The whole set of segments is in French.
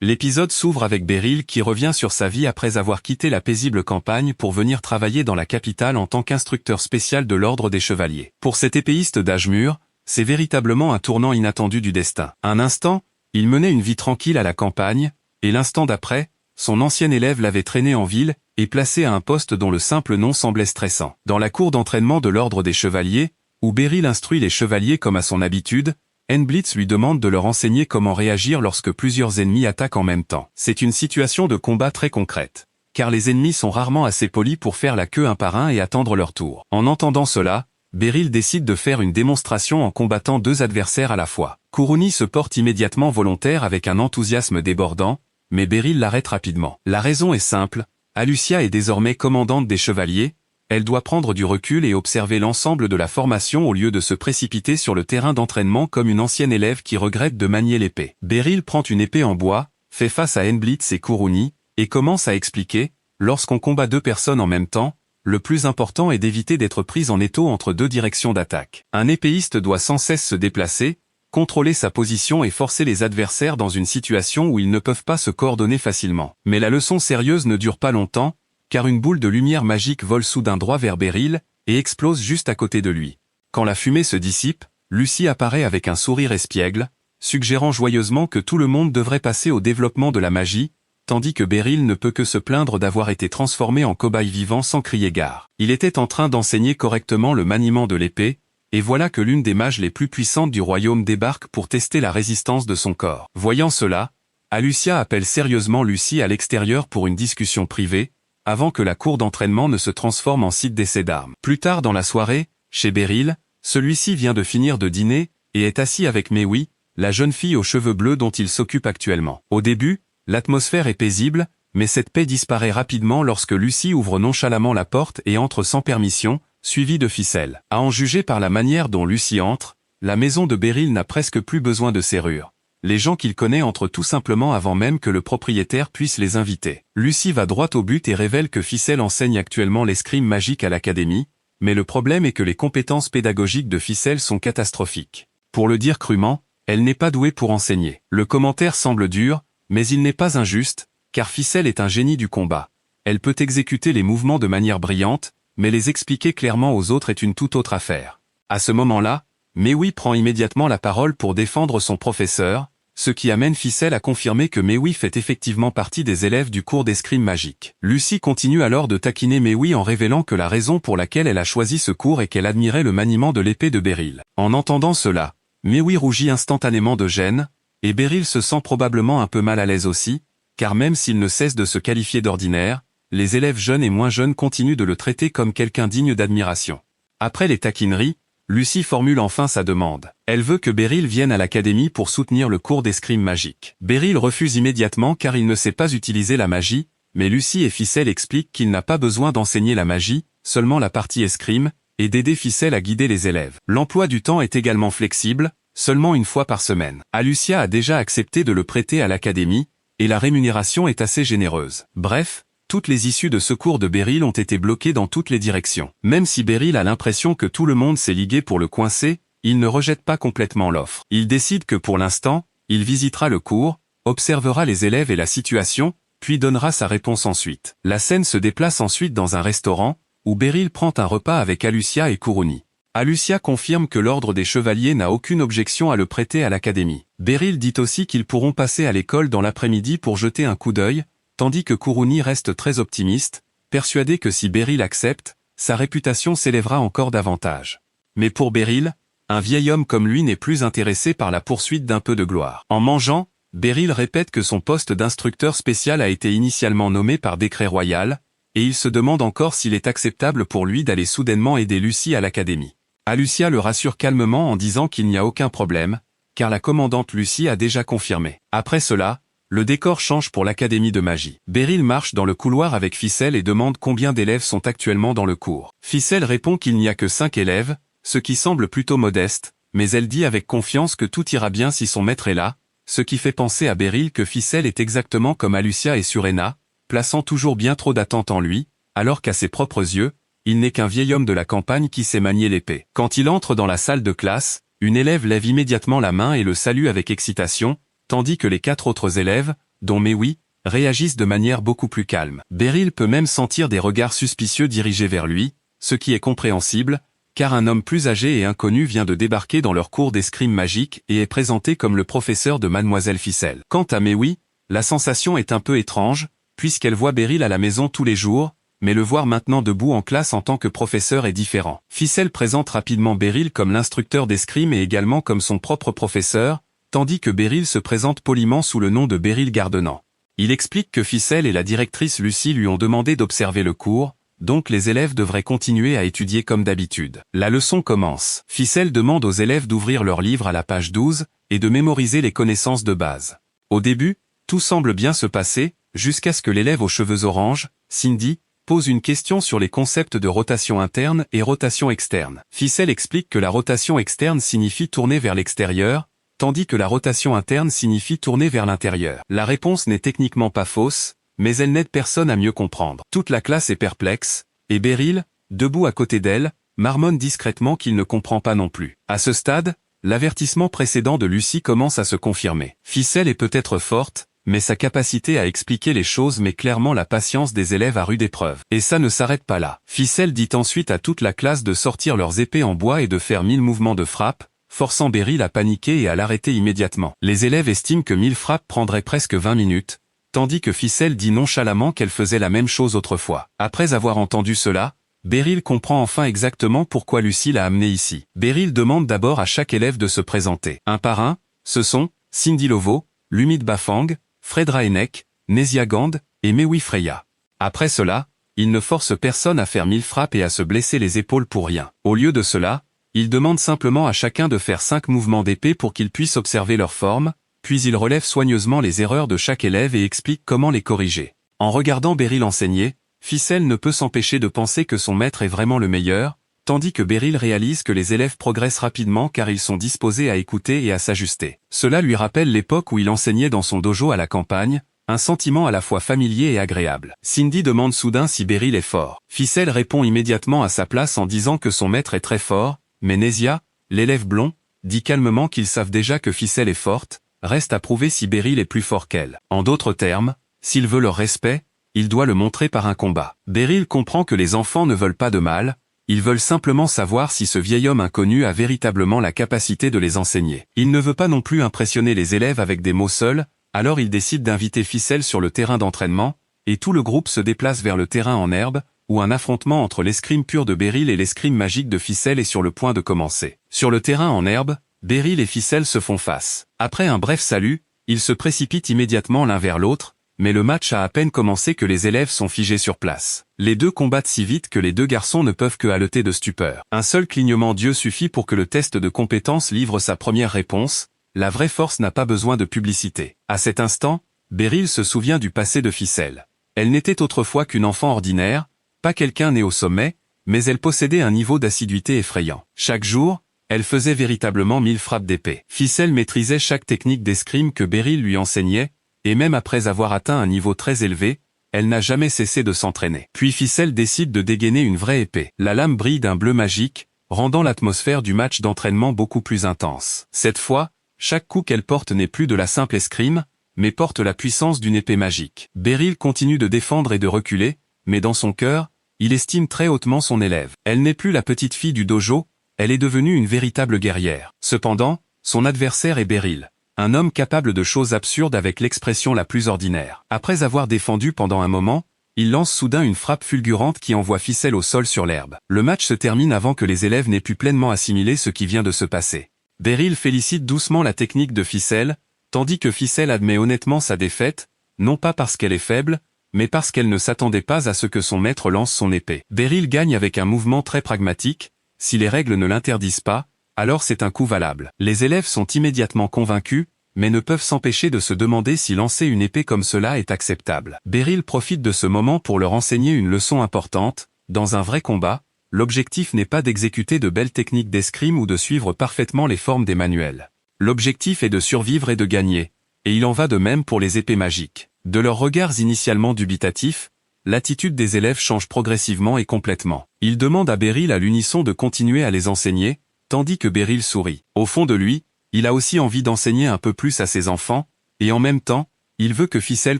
L'épisode s'ouvre avec Beryl qui revient sur sa vie après avoir quitté la paisible campagne pour venir travailler dans la capitale en tant qu'instructeur spécial de l'Ordre des Chevaliers. Pour cet épéiste d'âge mûr, c'est véritablement un tournant inattendu du destin. Un instant, il menait une vie tranquille à la campagne, et l'instant d'après, son ancien élève l'avait traîné en ville et placé à un poste dont le simple nom semblait stressant. Dans la cour d'entraînement de l'Ordre des Chevaliers, où Beryl instruit les chevaliers comme à son habitude, Blitz lui demande de leur enseigner comment réagir lorsque plusieurs ennemis attaquent en même temps. C'est une situation de combat très concrète, car les ennemis sont rarement assez polis pour faire la queue un par un et attendre leur tour. En entendant cela, Beryl décide de faire une démonstration en combattant deux adversaires à la fois. Kuruni se porte immédiatement volontaire avec un enthousiasme débordant, mais Beryl l'arrête rapidement. La raison est simple, Alucia est désormais commandante des chevaliers, elle doit prendre du recul et observer l'ensemble de la formation au lieu de se précipiter sur le terrain d'entraînement comme une ancienne élève qui regrette de manier l'épée. Beryl prend une épée en bois, fait face à Blitz et Kuruni, et commence à expliquer, lorsqu'on combat deux personnes en même temps, le plus important est d'éviter d'être prise en étau entre deux directions d'attaque. Un épéiste doit sans cesse se déplacer, contrôler sa position et forcer les adversaires dans une situation où ils ne peuvent pas se coordonner facilement. Mais la leçon sérieuse ne dure pas longtemps, car une boule de lumière magique vole soudain droit vers Beryl, et explose juste à côté de lui. Quand la fumée se dissipe, Lucie apparaît avec un sourire espiègle, suggérant joyeusement que tout le monde devrait passer au développement de la magie, tandis que Beryl ne peut que se plaindre d'avoir été transformé en cobaye vivant sans crier gare. Il était en train d'enseigner correctement le maniement de l'épée, et voilà que l'une des mages les plus puissantes du royaume débarque pour tester la résistance de son corps. Voyant cela, Alucia appelle sérieusement Lucie à l'extérieur pour une discussion privée, avant que la cour d'entraînement ne se transforme en site d'essai d'armes. Plus tard dans la soirée, chez Beryl, celui-ci vient de finir de dîner, et est assis avec Mewi, la jeune fille aux cheveux bleus dont il s'occupe actuellement. Au début, l'atmosphère est paisible, mais cette paix disparaît rapidement lorsque Lucie ouvre nonchalamment la porte et entre sans permission, suivie de ficelle. À en juger par la manière dont Lucie entre, la maison de Beryl n'a presque plus besoin de serrure. Les gens qu'il connaît entrent tout simplement avant même que le propriétaire puisse les inviter. Lucie va droit au but et révèle que Ficelle enseigne actuellement l'escrime magique à l'académie, mais le problème est que les compétences pédagogiques de Ficelle sont catastrophiques. Pour le dire crûment, elle n'est pas douée pour enseigner. Le commentaire semble dur, mais il n'est pas injuste, car Ficelle est un génie du combat. Elle peut exécuter les mouvements de manière brillante, mais les expliquer clairement aux autres est une toute autre affaire. À ce moment-là, Mewi prend immédiatement la parole pour défendre son professeur, ce qui amène Ficelle à confirmer que Mewi fait effectivement partie des élèves du cours d'escrime magique. Lucie continue alors de taquiner Mewi en révélant que la raison pour laquelle elle a choisi ce cours est qu'elle admirait le maniement de l'épée de Beryl. En entendant cela, Mewi rougit instantanément de gêne, et Beryl se sent probablement un peu mal à l'aise aussi, car même s'il ne cesse de se qualifier d'ordinaire, les élèves jeunes et moins jeunes continuent de le traiter comme quelqu'un digne d'admiration. Après les taquineries, Lucie formule enfin sa demande. Elle veut que Beryl vienne à l'académie pour soutenir le cours d'escrime magique. Beryl refuse immédiatement car il ne sait pas utiliser la magie, mais Lucie et Ficelle expliquent qu'il n'a pas besoin d'enseigner la magie, seulement la partie escrime, et d'aider Ficelle à guider les élèves. L'emploi du temps est également flexible, seulement une fois par semaine. Alucia a déjà accepté de le prêter à l'académie, et la rémunération est assez généreuse. Bref, toutes les issues de ce cours de Beryl ont été bloquées dans toutes les directions. Même si Beryl a l'impression que tout le monde s'est ligué pour le coincer, il ne rejette pas complètement l'offre. Il décide que pour l'instant, il visitera le cours, observera les élèves et la situation, puis donnera sa réponse ensuite. La scène se déplace ensuite dans un restaurant, où Beryl prend un repas avec Alucia et Kuruni. Alucia confirme que l'ordre des chevaliers n'a aucune objection à le prêter à l'académie. Beryl dit aussi qu'ils pourront passer à l'école dans l'après-midi pour jeter un coup d'œil, tandis que Kuruni reste très optimiste, persuadé que si Beryl accepte, sa réputation s'élèvera encore davantage. Mais pour Beryl, un vieil homme comme lui n'est plus intéressé par la poursuite d'un peu de gloire. En mangeant, Beryl répète que son poste d'instructeur spécial a été initialement nommé par décret royal, et il se demande encore s'il est acceptable pour lui d'aller soudainement aider Lucie à l'académie. Alucia le rassure calmement en disant qu'il n'y a aucun problème, car la commandante Lucie a déjà confirmé. Après cela, le décor change pour l'académie de magie. Beryl marche dans le couloir avec Ficelle et demande combien d'élèves sont actuellement dans le cours. Ficelle répond qu'il n'y a que 5 élèves, ce qui semble plutôt modeste, mais elle dit avec confiance que tout ira bien si son maître est là, ce qui fait penser à Beryl que Ficelle est exactement comme Alucia et Surena, plaçant toujours bien trop d'attentes en lui, alors qu'à ses propres yeux, il n'est qu'un vieil homme de la campagne qui sait manier l'épée. Quand il entre dans la salle de classe, une élève lève immédiatement la main et le salue avec excitation, tandis que les 4 autres élèves, dont Mewi, réagissent de manière beaucoup plus calme. Beryl peut même sentir des regards suspicieux dirigés vers lui, ce qui est compréhensible, car un homme plus âgé et inconnu vient de débarquer dans leur cours d'escrime magique et est présenté comme le professeur de Mademoiselle Ficelle. Quant à Mewi, la sensation est un peu étrange, puisqu'elle voit Beryl à la maison tous les jours, mais le voir maintenant debout en classe en tant que professeur est différent. Ficelle présente rapidement Beryl comme l'instructeur d'escrime et également comme son propre professeur, tandis que Beryl se présente poliment sous le nom de Beryl Gardenant. Il explique que Ficelle et la directrice Lucie lui ont demandé d'observer le cours, donc les élèves devraient continuer à étudier comme d'habitude. La leçon commence. Ficelle demande aux élèves d'ouvrir leur livre à la page 12 et de mémoriser les connaissances de base. Au début, tout semble bien se passer, jusqu'à ce que l'élève aux cheveux orange, Cindy, pose une question sur les concepts de rotation interne et rotation externe. Ficelle explique que la rotation externe signifie tourner vers l'extérieur, tandis que la rotation interne signifie tourner vers l'intérieur. La réponse n'est techniquement pas fausse, mais elle n'aide personne à mieux comprendre. Toute la classe est perplexe, et Beryl, debout à côté d'elle, marmonne discrètement qu'il ne comprend pas non plus. À ce stade, l'avertissement précédent de Lucie commence à se confirmer. Ficelle est peut-être forte, mais sa capacité à expliquer les choses met clairement la patience des élèves à rude épreuve. Et ça ne s'arrête pas là. Ficelle dit ensuite à toute la classe de sortir leurs épées en bois et de faire 1000 mouvements de frappe, forçant Beryl à paniquer et à l'arrêter immédiatement. Les élèves estiment que 1000 frappes prendraient presque 20 minutes, tandis que Ficelle dit nonchalamment qu'elle faisait la même chose autrefois. Après avoir entendu cela, Beryl comprend enfin exactement pourquoi Lucie l'a amené ici. Beryl demande d'abord à chaque élève de se présenter. Un par un, ce sont Cindy Lovo, Lumid Bafang, Fred Raenek, Nesia Gand et Mewi Freya. Après cela, il ne force personne à faire 1000 frappes et à se blesser les épaules pour rien. Au lieu de cela, il demande simplement à chacun de faire 5 mouvements d'épée pour qu'ils puissent observer leur forme, puis il relève soigneusement les erreurs de chaque élève et explique comment les corriger. En regardant Beryl enseigner, Ficelle ne peut s'empêcher de penser que son maître est vraiment le meilleur, tandis que Beryl réalise que les élèves progressent rapidement car ils sont disposés à écouter et à s'ajuster. Cela lui rappelle l'époque où il enseignait dans son dojo à la campagne, un sentiment à la fois familier et agréable. Cindy demande soudain si Beryl est fort. Ficelle répond immédiatement à sa place en disant que son maître est très fort, mais Nesia, l'élève blond, dit calmement qu'ils savent déjà que Ficelle est forte, reste à prouver si Beryl est plus fort qu'elle. En d'autres termes, s'il veut leur respect, il doit le montrer par un combat. Beryl comprend que les enfants ne veulent pas de mal, ils veulent simplement savoir si ce vieil homme inconnu a véritablement la capacité de les enseigner. Il ne veut pas non plus impressionner les élèves avec des mots seuls, alors il décide d'inviter Ficelle sur le terrain d'entraînement, et tout le groupe se déplace vers le terrain en herbe, où un affrontement entre l'escrime pur de Beryl et l'escrime magique de Ficelle est sur le point de commencer. Sur le terrain en herbe, Beryl et Ficelle se font face. Après un bref salut, ils se précipitent immédiatement l'un vers l'autre, mais le match a à peine commencé que les élèves sont figés sur place. Les deux combattent si vite que les deux garçons ne peuvent que haleter de stupeur. Un seul clignement d'yeux suffit pour que le test de compétence livre sa première réponse, la vraie force n'a pas besoin de publicité. À cet instant, Beryl se souvient du passé de Ficelle. Elle n'était autrefois qu'une enfant ordinaire, pas quelqu'un né au sommet, mais elle possédait un niveau d'assiduité effrayant. Chaque jour, elle faisait véritablement 1000 frappes d'épée. Ficelle maîtrisait chaque technique d'escrime que Beryl lui enseignait, et même après avoir atteint un niveau très élevé, elle n'a jamais cessé de s'entraîner. Puis Ficelle décide de dégainer une vraie épée. La lame brille d'un bleu magique, rendant l'atmosphère du match d'entraînement beaucoup plus intense. Cette fois, chaque coup qu'elle porte n'est plus de la simple escrime, mais porte la puissance d'une épée magique. Beryl continue de défendre et de reculer, mais dans son cœur, il estime très hautement son élève. Elle n'est plus la petite fille du dojo, elle est devenue une véritable guerrière. Cependant, son adversaire est Beryl, un homme capable de choses absurdes avec l'expression la plus ordinaire. Après avoir défendu pendant un moment, il lance soudain une frappe fulgurante qui envoie Ficelle au sol sur l'herbe. Le match se termine avant que les élèves n'aient pu pleinement assimiler ce qui vient de se passer. Beryl félicite doucement la technique de Ficelle, tandis que Ficelle admet honnêtement sa défaite, non pas parce qu'elle est faible, mais parce qu'elle ne s'attendait pas à ce que son maître lance son épée. Beryl gagne avec un mouvement très pragmatique, si les règles ne l'interdisent pas, alors c'est un coup valable. Les élèves sont immédiatement convaincus, mais ne peuvent s'empêcher de se demander si lancer une épée comme cela est acceptable. Beryl profite de ce moment pour leur enseigner une leçon importante. Dans un vrai combat, l'objectif n'est pas d'exécuter de belles techniques d'escrime ou de suivre parfaitement les formes des manuels. L'objectif est de survivre et de gagner, et il en va de même pour les épées magiques. De leurs regards initialement dubitatifs, l'attitude des élèves change progressivement et complètement. Ils demandent à Beryl à l'unisson de continuer à les enseigner, tandis que Beryl sourit. Au fond de lui, il a aussi envie d'enseigner un peu plus à ses enfants, et en même temps, Il veut que Ficelle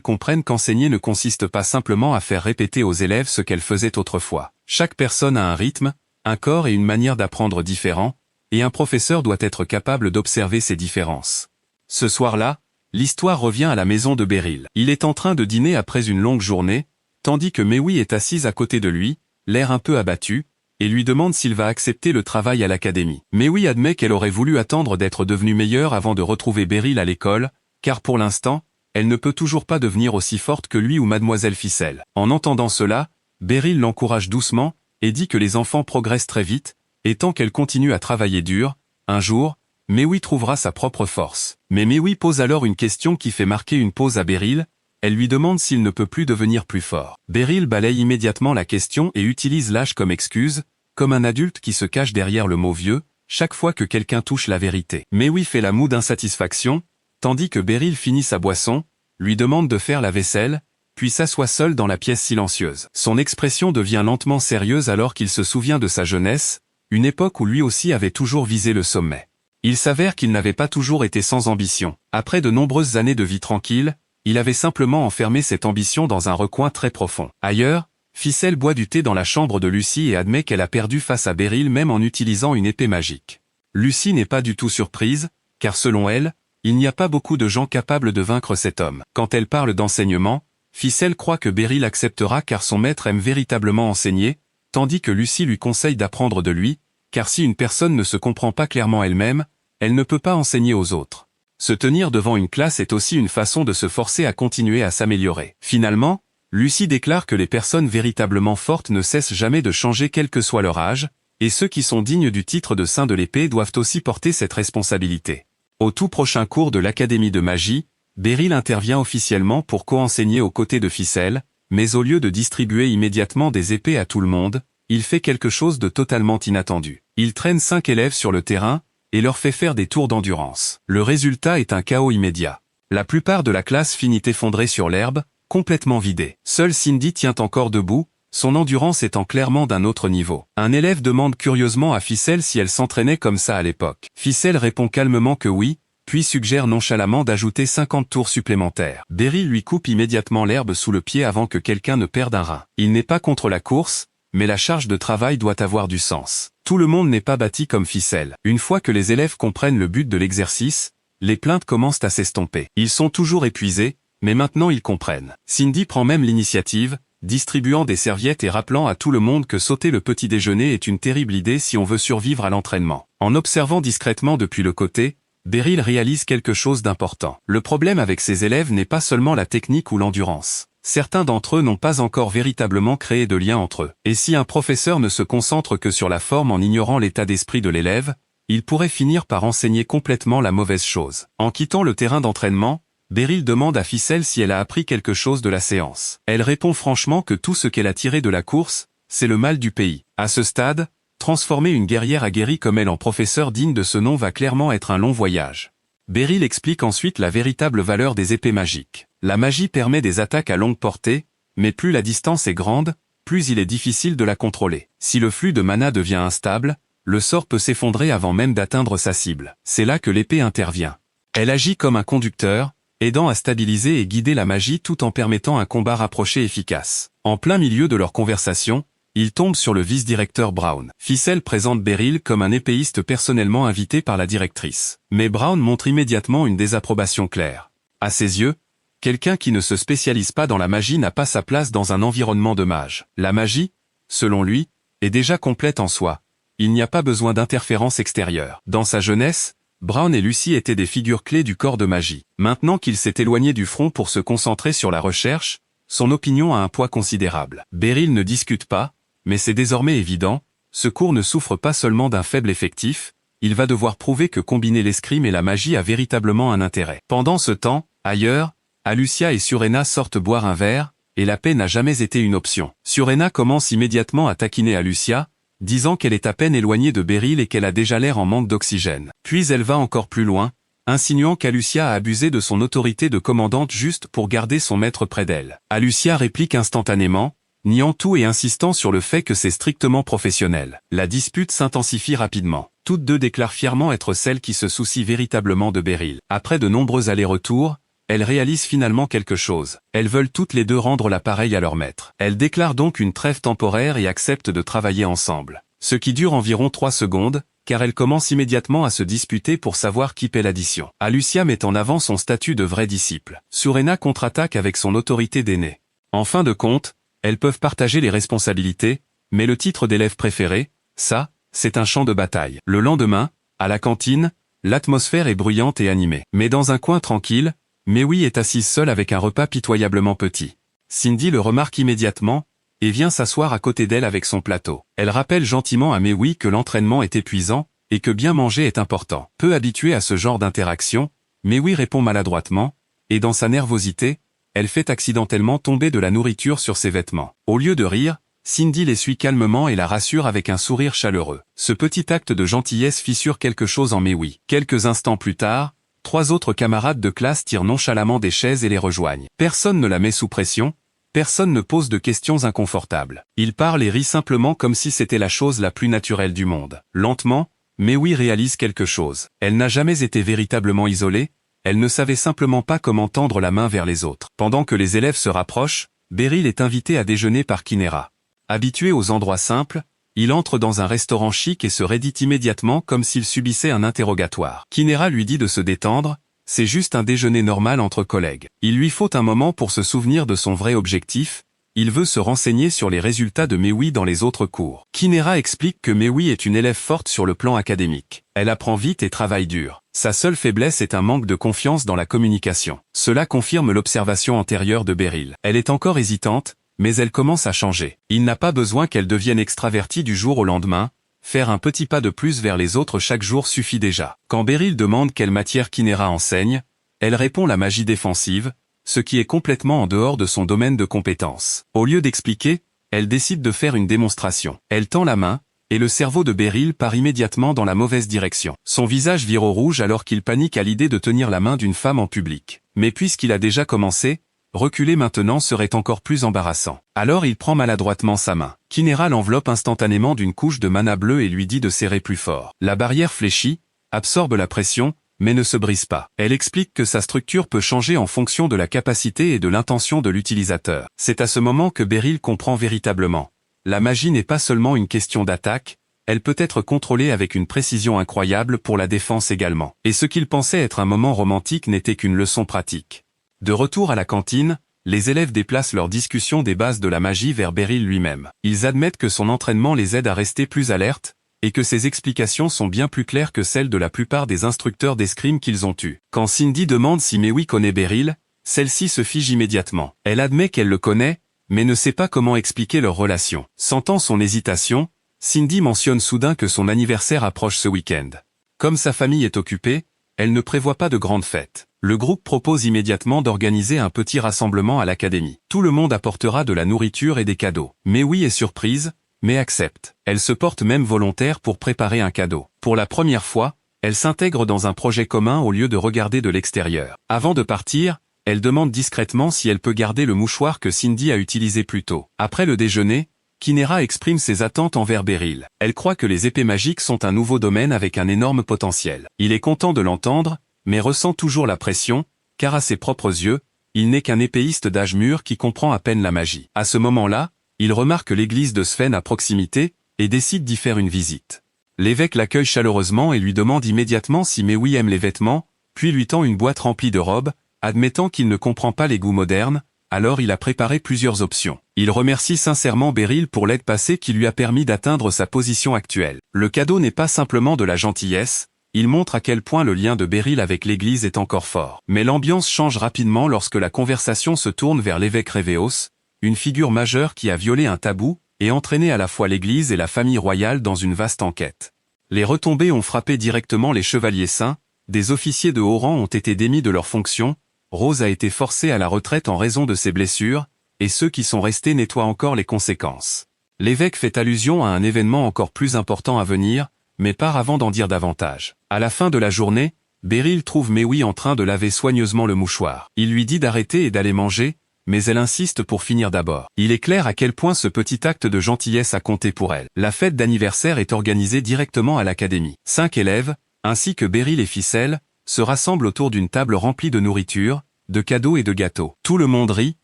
comprenne qu'enseigner ne consiste pas simplement à faire répéter aux élèves ce qu'elle faisait autrefois. Chaque personne a un rythme, un corps et une manière d'apprendre différents, et un professeur doit être capable d'observer ces différences. Ce soir-là, l'histoire revient à la maison de Beryl. Il est en train de dîner après une longue journée, tandis que Maui est assise à côté de lui, l'air un peu abattu, et lui demande s'il va accepter le travail à l'académie. Maui admet qu'elle aurait voulu attendre d'être devenue meilleure avant de retrouver Beryl à l'école, car pour l'instant, elle ne peut toujours pas devenir aussi forte que lui ou mademoiselle Ficelle. En entendant cela, Beryl l'encourage doucement, et dit que les enfants progressent très vite, et tant qu'elle continue à travailler dur, un jour, Maui trouvera sa propre force. Mais Maui pose alors une question qui fait marquer une pause à Beryl, elle lui demande s'il ne peut plus devenir plus fort. Beryl balaye immédiatement la question et utilise l'âge comme excuse, comme un adulte qui se cache derrière le mot vieux, chaque fois que quelqu'un touche la vérité. Maui fait la moue d'insatisfaction, tandis que Beryl finit sa boisson, lui demande de faire la vaisselle, puis s'assoit seul dans la pièce silencieuse. Son expression devient lentement sérieuse alors qu'il se souvient de sa jeunesse, une époque où lui aussi avait toujours visé le sommet. Il s'avère qu'il n'avait pas toujours été sans ambition. Après de nombreuses années de vie tranquille, il avait simplement enfermé cette ambition dans un recoin très profond. Ailleurs, Ficelle boit du thé dans la chambre de Lucie et admet qu'elle a perdu face à Beryl même en utilisant une épée magique. Lucie n'est pas du tout surprise, car selon elle, il n'y a pas beaucoup de gens capables de vaincre cet homme. Quand elle parle d'enseignement, Ficelle croit que Beryl acceptera car son maître aime véritablement enseigner, tandis que Lucie lui conseille d'apprendre de lui, car si une personne ne se comprend pas clairement elle-même, elle ne peut pas enseigner aux autres. Se tenir devant une classe est aussi une façon de se forcer à continuer à s'améliorer. Finalement, Lucie déclare que les personnes véritablement fortes ne cessent jamais de changer quel que soit leur âge, et ceux qui sont dignes du titre de saint de l'épée doivent aussi porter cette responsabilité. Au tout prochain cours de l'Académie de magie, Beryl intervient officiellement pour co-enseigner aux côtés de Ficelle, mais au lieu de distribuer immédiatement des épées à tout le monde, il fait quelque chose de totalement inattendu. Il traîne 5 élèves sur le terrain, et leur fait faire des tours d'endurance. Le résultat est un chaos immédiat. La plupart de la classe finit effondrée sur l'herbe, complètement vidée. Seule Cindy tient encore debout, son endurance étant clairement d'un autre niveau. Un élève demande curieusement à Ficelle si elle s'entraînait comme ça à l'époque. Ficelle répond calmement que oui, puis suggère nonchalamment d'ajouter 50 tours supplémentaires. Beryl lui coupe immédiatement l'herbe sous le pied avant que quelqu'un ne perde un rein. Il n'est pas contre la course, mais la charge de travail doit avoir du sens. Tout le monde n'est pas bâti comme Ficelle. Une fois que les élèves comprennent le but de l'exercice, les plaintes commencent à s'estomper. Ils sont toujours épuisés, mais maintenant ils comprennent. Cindy prend même l'initiative, distribuant des serviettes et rappelant à tout le monde que sauter le petit déjeuner est une terrible idée si on veut survivre à l'entraînement. En observant discrètement depuis le côté, Beryl réalise quelque chose d'important. Le problème avec ses élèves n'est pas seulement la technique ou l'endurance. Certains d'entre eux n'ont pas encore véritablement créé de lien entre eux. Et si un professeur ne se concentre que sur la forme en ignorant l'état d'esprit de l'élève, il pourrait finir par enseigner complètement la mauvaise chose. En quittant le terrain d'entraînement, Beryl demande à Ficelle si elle a appris quelque chose de la séance. Elle répond franchement que tout ce qu'elle a tiré de la course, c'est le mal du pays. À ce stade, transformer une guerrière aguerrie comme elle en professeur digne de ce nom va clairement être un long voyage. Beryl explique ensuite la véritable valeur des épées magiques. La magie permet des attaques à longue portée, mais plus la distance est grande, plus il est difficile de la contrôler. Si le flux de mana devient instable, le sort peut s'effondrer avant même d'atteindre sa cible. C'est là que l'épée intervient. Elle agit comme un conducteur, aidant à stabiliser et guider la magie tout en permettant un combat rapproché efficace. En plein milieu de leur conversation, il tombe sur le vice-directeur Brown. Ficelle présente Beryl comme un épéiste personnellement invité par la directrice. Mais Brown montre immédiatement une désapprobation claire. À ses yeux, quelqu'un qui ne se spécialise pas dans la magie n'a pas sa place dans un environnement de mages. La magie, selon lui, est déjà complète en soi. Il n'y a pas besoin d'interférences extérieures. Dans sa jeunesse, Brown et Lucie étaient des figures clés du corps de magie. Maintenant qu'il s'est éloigné du front pour se concentrer sur la recherche, son opinion a un poids considérable. Beryl ne discute pas, mais c'est désormais évident, ce cours ne souffre pas seulement d'un faible effectif, il va devoir prouver que combiner l'escrime et la magie a véritablement un intérêt. Pendant ce temps, ailleurs, Alucia et Surena sortent boire un verre, et la paix n'a jamais été une option. Surena commence immédiatement à taquiner Alucia, disant qu'elle est à peine éloignée de Beryl et qu'elle a déjà l'air en manque d'oxygène. Puis elle va encore plus loin, insinuant qu'Alucia a abusé de son autorité de commandante juste pour garder son maître près d'elle. Alucia réplique instantanément, niant tout et insistant sur le fait que c'est strictement professionnel. La dispute s'intensifie rapidement. Toutes deux déclarent fièrement être celles qui se soucient véritablement de Beryl. Après de nombreux allers-retours, elles réalisent finalement quelque chose. Elles veulent toutes les deux rendre l'appareil à leur maître. Elles déclarent donc une trêve temporaire et acceptent de travailler ensemble. Ce qui dure environ 3 secondes, car elles commencent immédiatement à se disputer pour savoir qui paie l'addition. Alucia met en avant son statut de vraie disciple. Surena contre-attaque avec son autorité d'aînée. En fin de compte, elles peuvent partager les responsabilités, mais le titre d'élève préféré, ça, c'est un champ de bataille. Le lendemain, à la cantine, l'atmosphère est bruyante et animée. Mais dans un coin tranquille, Maui est assise seule avec un repas pitoyablement petit. Cindy le remarque immédiatement, et vient s'asseoir à côté d'elle avec son plateau. Elle rappelle gentiment à Maui que l'entraînement est épuisant, et que bien manger est important. Peu habituée à ce genre d'interaction, Maui répond maladroitement, et dans sa nervosité, elle fait accidentellement tomber de la nourriture sur ses vêtements. Au lieu de rire, Cindy l'essuie calmement et la rassure avec un sourire chaleureux. Ce petit acte de gentillesse fissure quelque chose en Maui. Quelques instants plus tard, 3 autres camarades de classe tirent nonchalamment des chaises et les rejoignent. Personne ne la met sous pression, personne ne pose de questions inconfortables. Ils parlent et rient simplement comme si c'était la chose la plus naturelle du monde. Lentement, Maui réalise quelque chose. Elle n'a jamais été véritablement isolée, elle ne savait simplement pas comment tendre la main vers les autres. Pendant que les élèves se rapprochent, Beryl est invité à déjeuner par Kinera. Habitué aux endroits simples, il entre dans un restaurant chic et se raidit immédiatement comme s'il subissait un interrogatoire. Kinera lui dit de se détendre, c'est juste un déjeuner normal entre collègues. Il lui faut un moment pour se souvenir de son vrai objectif, il veut se renseigner sur les résultats de Maui dans les autres cours. Kinera explique que Maui est une élève forte sur le plan académique. Elle apprend vite et travaille dur. Sa seule faiblesse est un manque de confiance dans la communication. Cela confirme l'observation antérieure de Beryl. Elle est encore hésitante, mais elle commence à changer. Il n'a pas besoin qu'elle devienne extravertie du jour au lendemain, faire un petit pas de plus vers les autres chaque jour suffit déjà. Quand Beryl demande quelle matière Kinera enseigne, elle répond la magie défensive, ce qui est complètement en dehors de son domaine de compétence. Au lieu d'expliquer, elle décide de faire une démonstration. Elle tend la main, et le cerveau de Beryl part immédiatement dans la mauvaise direction. Son visage vire au rouge alors qu'il panique à l'idée de tenir la main d'une femme en public. Mais puisqu'il a déjà commencé, reculer maintenant serait encore plus embarrassant. Alors il prend maladroitement sa main. Kinera l'enveloppe instantanément d'une couche de mana bleue et lui dit de serrer plus fort. La barrière fléchit, absorbe la pression, mais ne se brise pas. Elle explique que sa structure peut changer en fonction de la capacité et de l'intention de l'utilisateur. C'est à ce moment que Beryl comprend véritablement. La magie n'est pas seulement une question d'attaque, elle peut être contrôlée avec une précision incroyable pour la défense également. Et ce qu'il pensait être un moment romantique n'était qu'une leçon pratique. De retour à la cantine, les élèves déplacent leur discussion des bases de la magie vers Beryl lui-même. Ils admettent que son entraînement les aide à rester plus alertes, et que ses explications sont bien plus claires que celles de la plupart des instructeurs d'escrime qu'ils ont eus. Quand Cindy demande si Maui connaît Beryl, celle-ci se fige immédiatement. Elle admet qu'elle le connaît, mais ne sait pas comment expliquer leur relation. Sentant son hésitation, Cindy mentionne soudain que son anniversaire approche ce week-end. Comme sa famille est occupée, elle ne prévoit pas de grande fête. Le groupe propose immédiatement d'organiser un petit rassemblement à l'académie. Tout le monde apportera de la nourriture et des cadeaux. Maui est surprise, mais accepte. Elle se porte même volontaire pour préparer un cadeau. Pour la première fois, elle s'intègre dans un projet commun au lieu de regarder de l'extérieur. Avant de partir, elle demande discrètement si elle peut garder le mouchoir que Cindy a utilisé plus tôt. Après le déjeuner, Kinera exprime ses attentes envers Beryl. Elle croit que les épées magiques sont un nouveau domaine avec un énorme potentiel. Il est content de l'entendre, mais ressent toujours la pression, car à ses propres yeux, il n'est qu'un épéiste d'âge mûr qui comprend à peine la magie. À ce moment-là, il remarque l'église de Sven à proximité, et décide d'y faire une visite. L'évêque l'accueille chaleureusement et lui demande immédiatement si Maui aime les vêtements, puis lui tend une boîte remplie de robes, admettant qu'il ne comprend pas les goûts modernes, alors il a préparé plusieurs options. Il remercie sincèrement Beryl pour l'aide passée qui lui a permis d'atteindre sa position actuelle. Le cadeau n'est pas simplement de la gentillesse, il montre à quel point le lien de Beryl avec l'église est encore fort. Mais l'ambiance change rapidement lorsque la conversation se tourne vers l'évêque Révéos, une figure majeure qui a violé un tabou, et entraîné à la fois l'église et la famille royale dans une vaste enquête. Les retombées ont frappé directement les chevaliers saints, des officiers de haut rang ont été démis de leurs fonctions, Rose a été forcée à la retraite en raison de ses blessures, et ceux qui sont restés nettoient encore les conséquences. L'évêque fait allusion à un événement encore plus important à venir, mais part avant d'en dire davantage. À la fin de la journée, Beryl trouve Maui en train de laver soigneusement le mouchoir. Il lui dit d'arrêter et d'aller manger, mais elle insiste pour finir d'abord. Il est clair à quel point ce petit acte de gentillesse a compté pour elle. La fête d'anniversaire est organisée directement à l'académie. 5 élèves, ainsi que Beryl et Ficelle, se rassemblent autour d'une table remplie de nourriture, de cadeaux et de gâteaux. Tout le monde rit,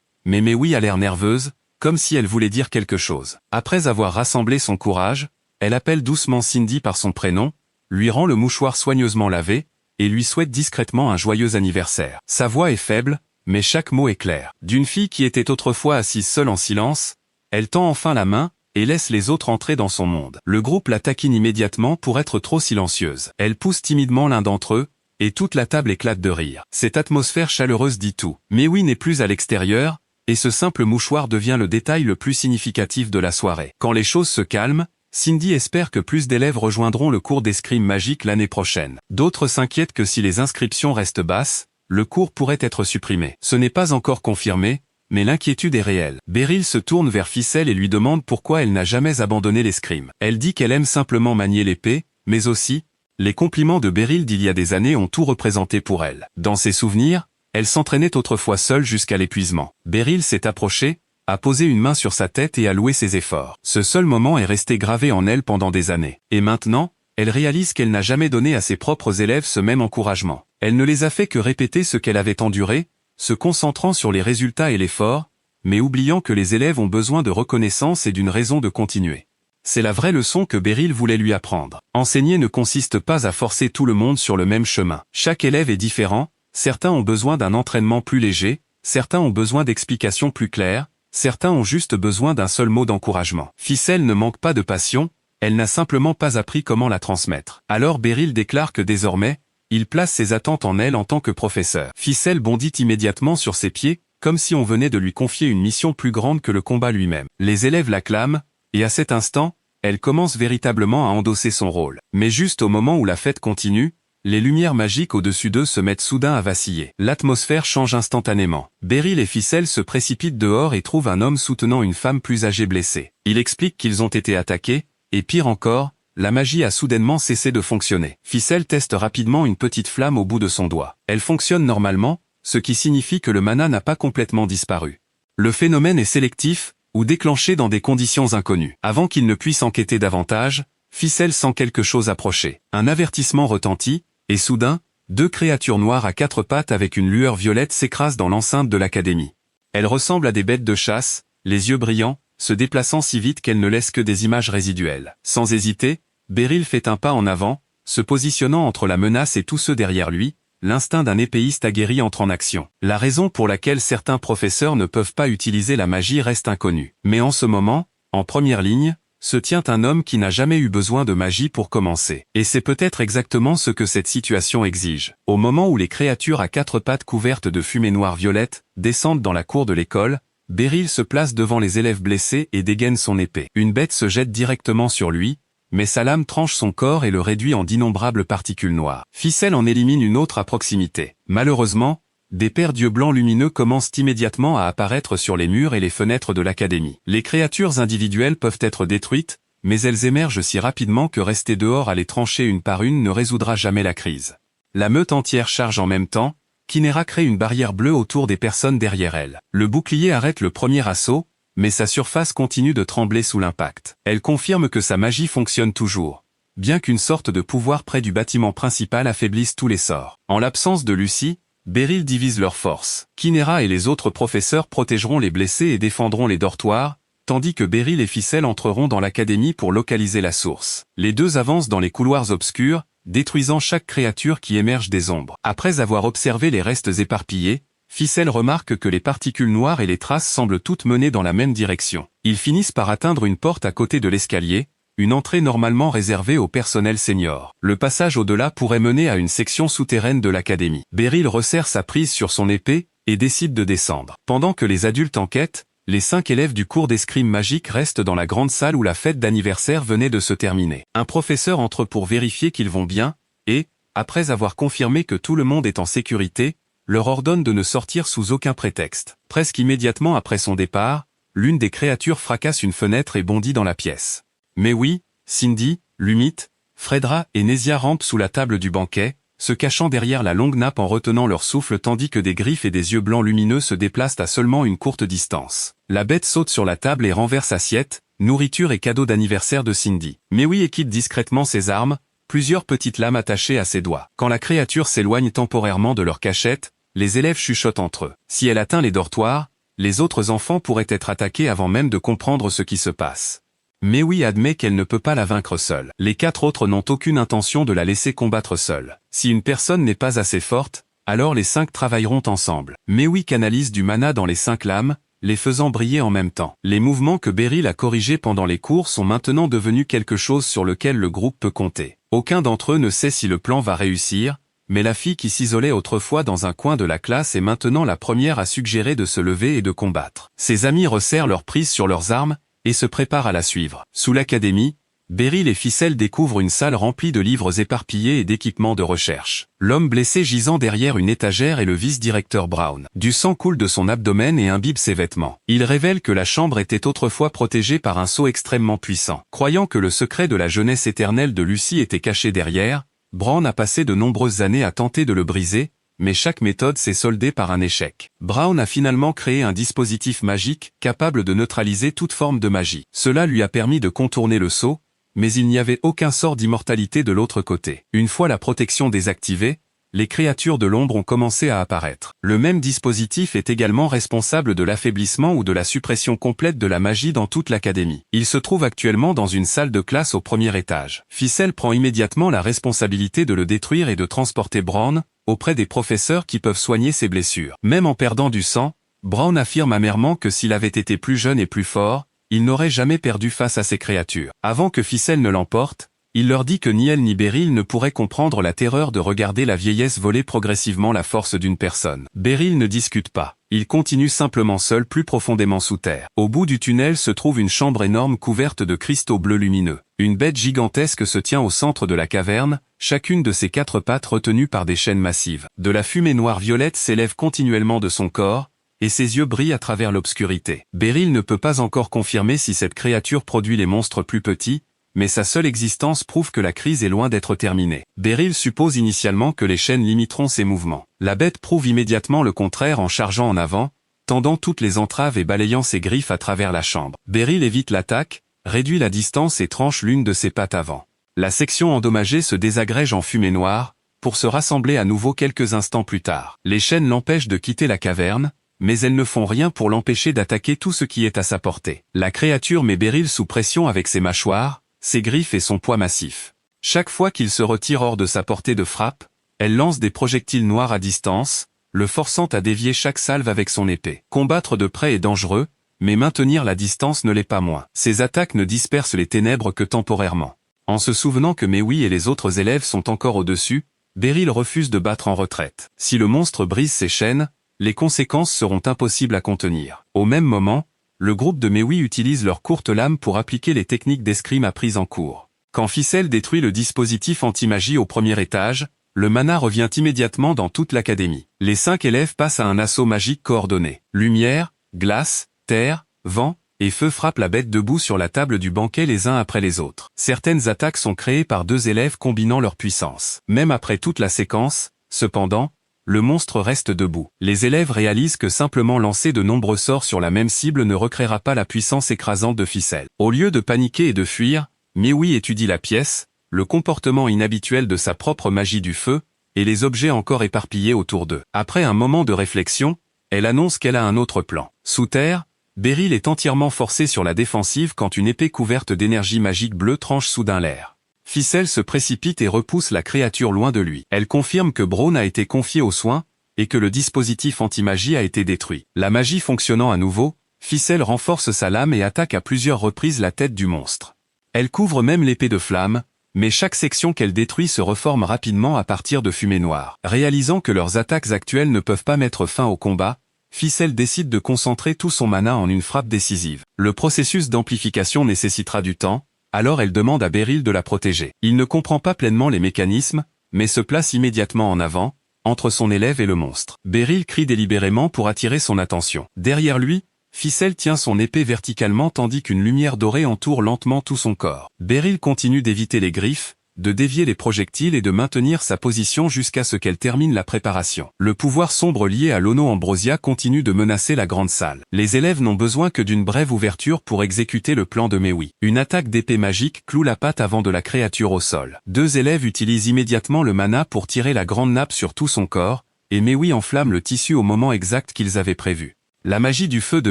mais Maui a l'air nerveuse, comme si elle voulait dire quelque chose. Après avoir rassemblé son courage, elle appelle doucement Cindy par son prénom, lui rend le mouchoir soigneusement lavé, et lui souhaite discrètement un joyeux anniversaire. Sa voix est faible, mais chaque mot est clair. D'une fille qui était autrefois assise seule en silence, elle tend enfin la main, et laisse les autres entrer dans son monde. Le groupe la taquine immédiatement pour être trop silencieuse. Elle pousse timidement l'un d'entre eux, et toute la table éclate de rire. Cette atmosphère chaleureuse dit tout. Maui n'est plus à l'extérieur, et ce simple mouchoir devient le détail le plus significatif de la soirée. Quand les choses se calment, Cindy espère que plus d'élèves rejoindront le cours d'escrime magique l'année prochaine. D'autres s'inquiètent que si les inscriptions restent basses, le cours pourrait être supprimé. Ce n'est pas encore confirmé, mais l'inquiétude est réelle. Beryl se tourne vers Ficelle et lui demande pourquoi elle n'a jamais abandonné l'escrime. Elle dit qu'elle aime simplement manier l'épée, mais aussi, les compliments de Beryl d'il y a des années ont tout représenté pour elle. Dans ses souvenirs, elle s'entraînait autrefois seule jusqu'à l'épuisement. Beryl s'est approchée, a posé une main sur sa tête et a loué ses efforts. Ce seul moment est resté gravé en elle pendant des années. Et maintenant, elle réalise qu'elle n'a jamais donné à ses propres élèves ce même encouragement. Elle ne les a fait que répéter ce qu'elle avait enduré, se concentrant sur les résultats et l'effort, mais oubliant que les élèves ont besoin de reconnaissance et d'une raison de continuer. C'est la vraie leçon que Beryl voulait lui apprendre. Enseigner ne consiste pas à forcer tout le monde sur le même chemin. Chaque élève est différent, certains ont besoin d'un entraînement plus léger, certains ont besoin d'explications plus claires, certains ont juste besoin d'un seul mot d'encouragement. Ficelle ne manque pas de passion, elle n'a simplement pas appris comment la transmettre. Alors Beryl déclare que désormais, il place ses attentes en elle en tant que professeur. Ficelle bondit immédiatement sur ses pieds, comme si on venait de lui confier une mission plus grande que le combat lui-même. Les élèves l'acclament, et à cet instant, elle commence véritablement à endosser son rôle. Mais juste au moment où la fête continue, les lumières magiques au-dessus d'eux se mettent soudain à vaciller. L'atmosphère change instantanément. Beryl et Ficelle se précipitent dehors et trouvent un homme soutenant une femme plus âgée blessée. Il explique qu'ils ont été attaqués, et pire encore, la magie a soudainement cessé de fonctionner. Ficelle teste rapidement une petite flamme au bout de son doigt. Elle fonctionne normalement, ce qui signifie que le mana n'a pas complètement disparu. Le phénomène est sélectif, ou déclenché dans des conditions inconnues. Avant qu'il ne puisse enquêter davantage, Ficelle sent quelque chose approcher. Un avertissement retentit, et soudain, deux créatures noires à quatre pattes avec une lueur violette s'écrasent dans l'enceinte de l'académie. Elles ressemblent à des bêtes de chasse, les yeux brillants, se déplaçant si vite qu'elles ne laissent que des images résiduelles. Sans hésiter, Beryl fait un pas en avant, se positionnant entre la menace et tous ceux derrière lui, l'instinct d'un épéiste aguerri entre en action. La raison pour laquelle certains professeurs ne peuvent pas utiliser la magie reste inconnue. Mais en ce moment, en première ligne, se tient un homme qui n'a jamais eu besoin de magie pour commencer. Et c'est peut-être exactement ce que cette situation exige. Au moment où les créatures à quatre pattes couvertes de fumée noire-violette descendent dans la cour de l'école, Beryl se place devant les élèves blessés et dégaine son épée. Une bête se jette directement sur lui, mais sa lame tranche son corps et le réduit en d'innombrables particules noires. Ficelle en élimine une autre à proximité. Malheureusement, des paires d'yeux blancs lumineux commencent immédiatement à apparaître sur les murs et les fenêtres de l'académie. Les créatures individuelles peuvent être détruites, mais elles émergent si rapidement que rester dehors à les trancher une par une ne résoudra jamais la crise. La meute entière charge en même temps, Kinera crée une barrière bleue autour des personnes derrière elle. Le bouclier arrête le premier assaut, mais sa surface continue de trembler sous l'impact. Elle confirme que sa magie fonctionne toujours, bien qu'une sorte de pouvoir près du bâtiment principal affaiblisse tous les sorts. En l'absence de Lucie, Beryl divise leurs forces. Kinera et les autres professeurs protégeront les blessés et défendront les dortoirs, tandis que Beryl et Ficelle entreront dans l'académie pour localiser la source. Les deux avancent dans les couloirs obscurs, détruisant chaque créature qui émerge des ombres. Après avoir observé les restes éparpillés, Ficelle remarque que les particules noires et les traces semblent toutes mener dans la même direction. Ils finissent par atteindre une porte à côté de l'escalier, une entrée normalement réservée au personnel senior. Le passage au-delà pourrait mener à une section souterraine de l'académie. Beryl resserre sa prise sur son épée et décide de descendre. Pendant que les adultes enquêtent, les 5 élèves du cours d'escrime magique restent dans la grande salle où la fête d'anniversaire venait de se terminer. Un professeur entre pour vérifier qu'ils vont bien, et, après avoir confirmé que tout le monde est en sécurité, leur ordonne de ne sortir sous aucun prétexte. Presque immédiatement après son départ, l'une des créatures fracasse une fenêtre et bondit dans la pièce. Mais oui, Cindy, Lumit, Fredra et Nesia rampent sous la table du banquet, se cachant derrière la longue nappe en retenant leur souffle tandis que des griffes et des yeux blancs lumineux se déplacent à seulement une courte distance. La bête saute sur la table et renverse assiette, nourriture et cadeaux d'anniversaire de Cindy. Mais oui équipe discrètement ses armes, plusieurs petites lames attachées à ses doigts. Quand la créature s'éloigne temporairement de leur cachette, les élèves chuchotent entre eux. Si elle atteint les dortoirs, les autres enfants pourraient être attaqués avant même de comprendre ce qui se passe. Maui admet qu'elle ne peut pas la vaincre seule. Les 4 autres n'ont aucune intention de la laisser combattre seule. Si une personne n'est pas assez forte, alors les 5 travailleront ensemble. Maui canalise du mana dans les 5 lames, les faisant briller en même temps. Les mouvements que Beryl a corrigés pendant les cours sont maintenant devenus quelque chose sur lequel le groupe peut compter. Aucun d'entre eux ne sait si le plan va réussir, mais la fille qui s'isolait autrefois dans un coin de la classe est maintenant la première à suggérer de se lever et de combattre. Ses amis resserrent leur prise sur leurs armes, et se préparent à la suivre. Sous l'académie, Beryl et Ficelle découvrent une salle remplie de livres éparpillés et d'équipements de recherche. L'homme blessé gisant derrière une étagère est le vice-directeur Brown. Du sang coule de son abdomen et imbibe ses vêtements. Il révèle que la chambre était autrefois protégée par un sceau extrêmement puissant. Croyant que le secret de la jeunesse éternelle de Lucy était caché derrière, Brown a passé de nombreuses années à tenter de le briser, mais chaque méthode s'est soldée par un échec. Brown a finalement créé un dispositif magique capable de neutraliser toute forme de magie. Cela lui a permis de contourner le sceau, mais il n'y avait aucun sort d'immortalité de l'autre côté. Une fois la protection désactivée, les créatures de l'ombre ont commencé à apparaître. Le même dispositif est également responsable de l'affaiblissement ou de la suppression complète de la magie dans toute l'académie. Il se trouve actuellement dans une salle de classe au premier étage. Ficelle prend immédiatement la responsabilité de le détruire et de transporter Brown auprès des professeurs qui peuvent soigner ses blessures. Même en perdant du sang, Brown affirme amèrement que s'il avait été plus jeune et plus fort, il n'aurait jamais perdu face à ces créatures. Avant que Ficelle ne l'emporte, il leur dit que ni elle ni Beryl ne pourraient comprendre la terreur de regarder la vieillesse voler progressivement la force d'une personne. Beryl ne discute pas. Il continue simplement seul plus profondément sous terre. Au bout du tunnel se trouve une chambre énorme couverte de cristaux bleus lumineux. Une bête gigantesque se tient au centre de la caverne, chacune de ses 4 pattes retenues par des chaînes massives. De la fumée noire-violette s'élève continuellement de son corps, et ses yeux brillent à travers l'obscurité. Beryl ne peut pas encore confirmer si cette créature produit les monstres plus petits, mais sa seule existence prouve que la crise est loin d'être terminée. Beryl suppose initialement que les chaînes limiteront ses mouvements. La bête prouve immédiatement le contraire en chargeant en avant, tendant toutes les entraves et balayant ses griffes à travers la chambre. Beryl évite l'attaque, réduit la distance et tranche l'une de ses pattes avant. La section endommagée se désagrège en fumée noire, pour se rassembler à nouveau quelques instants plus tard. Les chaînes l'empêchent de quitter la caverne, mais elles ne font rien pour l'empêcher d'attaquer tout ce qui est à sa portée. La créature met Beryl sous pression avec ses mâchoires, ses griffes et son poids massif. Chaque fois qu'il se retire hors de sa portée de frappe, elle lance des projectiles noirs à distance, le forçant à dévier chaque salve avec son épée. Combattre de près est dangereux, mais maintenir la distance ne l'est pas moins. Ses attaques ne dispersent les ténèbres que temporairement. En se souvenant que Maui et les autres élèves sont encore au-dessus, Beryl refuse de battre en retraite. Si le monstre brise ses chaînes, les conséquences seront impossibles à contenir. Au même moment, le groupe de Maui utilise leurs courtes lames pour appliquer les techniques d'escrime apprises en cours. Quand Ficelle détruit le dispositif anti-magie au premier étage, le mana revient immédiatement dans toute l'académie. Les 5 élèves passent à un assaut magique coordonné. Lumière, glace, terre, vent et feu frappent la bête debout sur la table du banquet les uns après les autres. Certaines attaques sont créées par 2 élèves combinant leurs puissances. Même après toute la séquence, cependant, le monstre reste debout. Les élèves réalisent que simplement lancer de nombreux sorts sur la même cible ne recréera pas la puissance écrasante de Ficelle. Au lieu de paniquer et de fuir, Maui étudie la pièce, le comportement inhabituel de sa propre magie du feu, et les objets encore éparpillés autour d'eux. Après un moment de réflexion, elle annonce qu'elle a un autre plan. Sous terre, Beryl est entièrement forcé sur la défensive quand une épée couverte d'énergie magique bleue tranche soudain l'air. Ficelle se précipite et repousse la créature loin de lui. Elle confirme que Brown a été confié aux soins, et que le dispositif anti-magie a été détruit. La magie fonctionnant à nouveau, Ficelle renforce sa lame et attaque à plusieurs reprises la tête du monstre. Elle couvre même l'épée de flamme, mais chaque section qu'elle détruit se reforme rapidement à partir de fumée noire. Réalisant que leurs attaques actuelles ne peuvent pas mettre fin au combat, Ficelle décide de concentrer tout son mana en une frappe décisive. Le processus d'amplification nécessitera du temps, alors elle demande à Beryl de la protéger. Il ne comprend pas pleinement les mécanismes, mais se place immédiatement en avant, entre son élève et le monstre. Beryl crie délibérément pour attirer son attention. Derrière lui, Ficelle tient son épée verticalement tandis qu'une lumière dorée entoure lentement tout son corps. Beryl continue d'éviter les griffes, de dévier les projectiles et de maintenir sa position jusqu'à ce qu'elle termine la préparation. Le pouvoir sombre lié à l'Ono Ambrosia continue de menacer la grande salle. Les élèves n'ont besoin que d'une brève ouverture pour exécuter le plan de Maui. Une attaque d'épée magique cloue la patte avant de la créature au sol. 2 élèves utilisent immédiatement le mana pour tirer la grande nappe sur tout son corps, et Mewi enflamme le tissu au moment exact qu'ils avaient prévu. La magie du feu de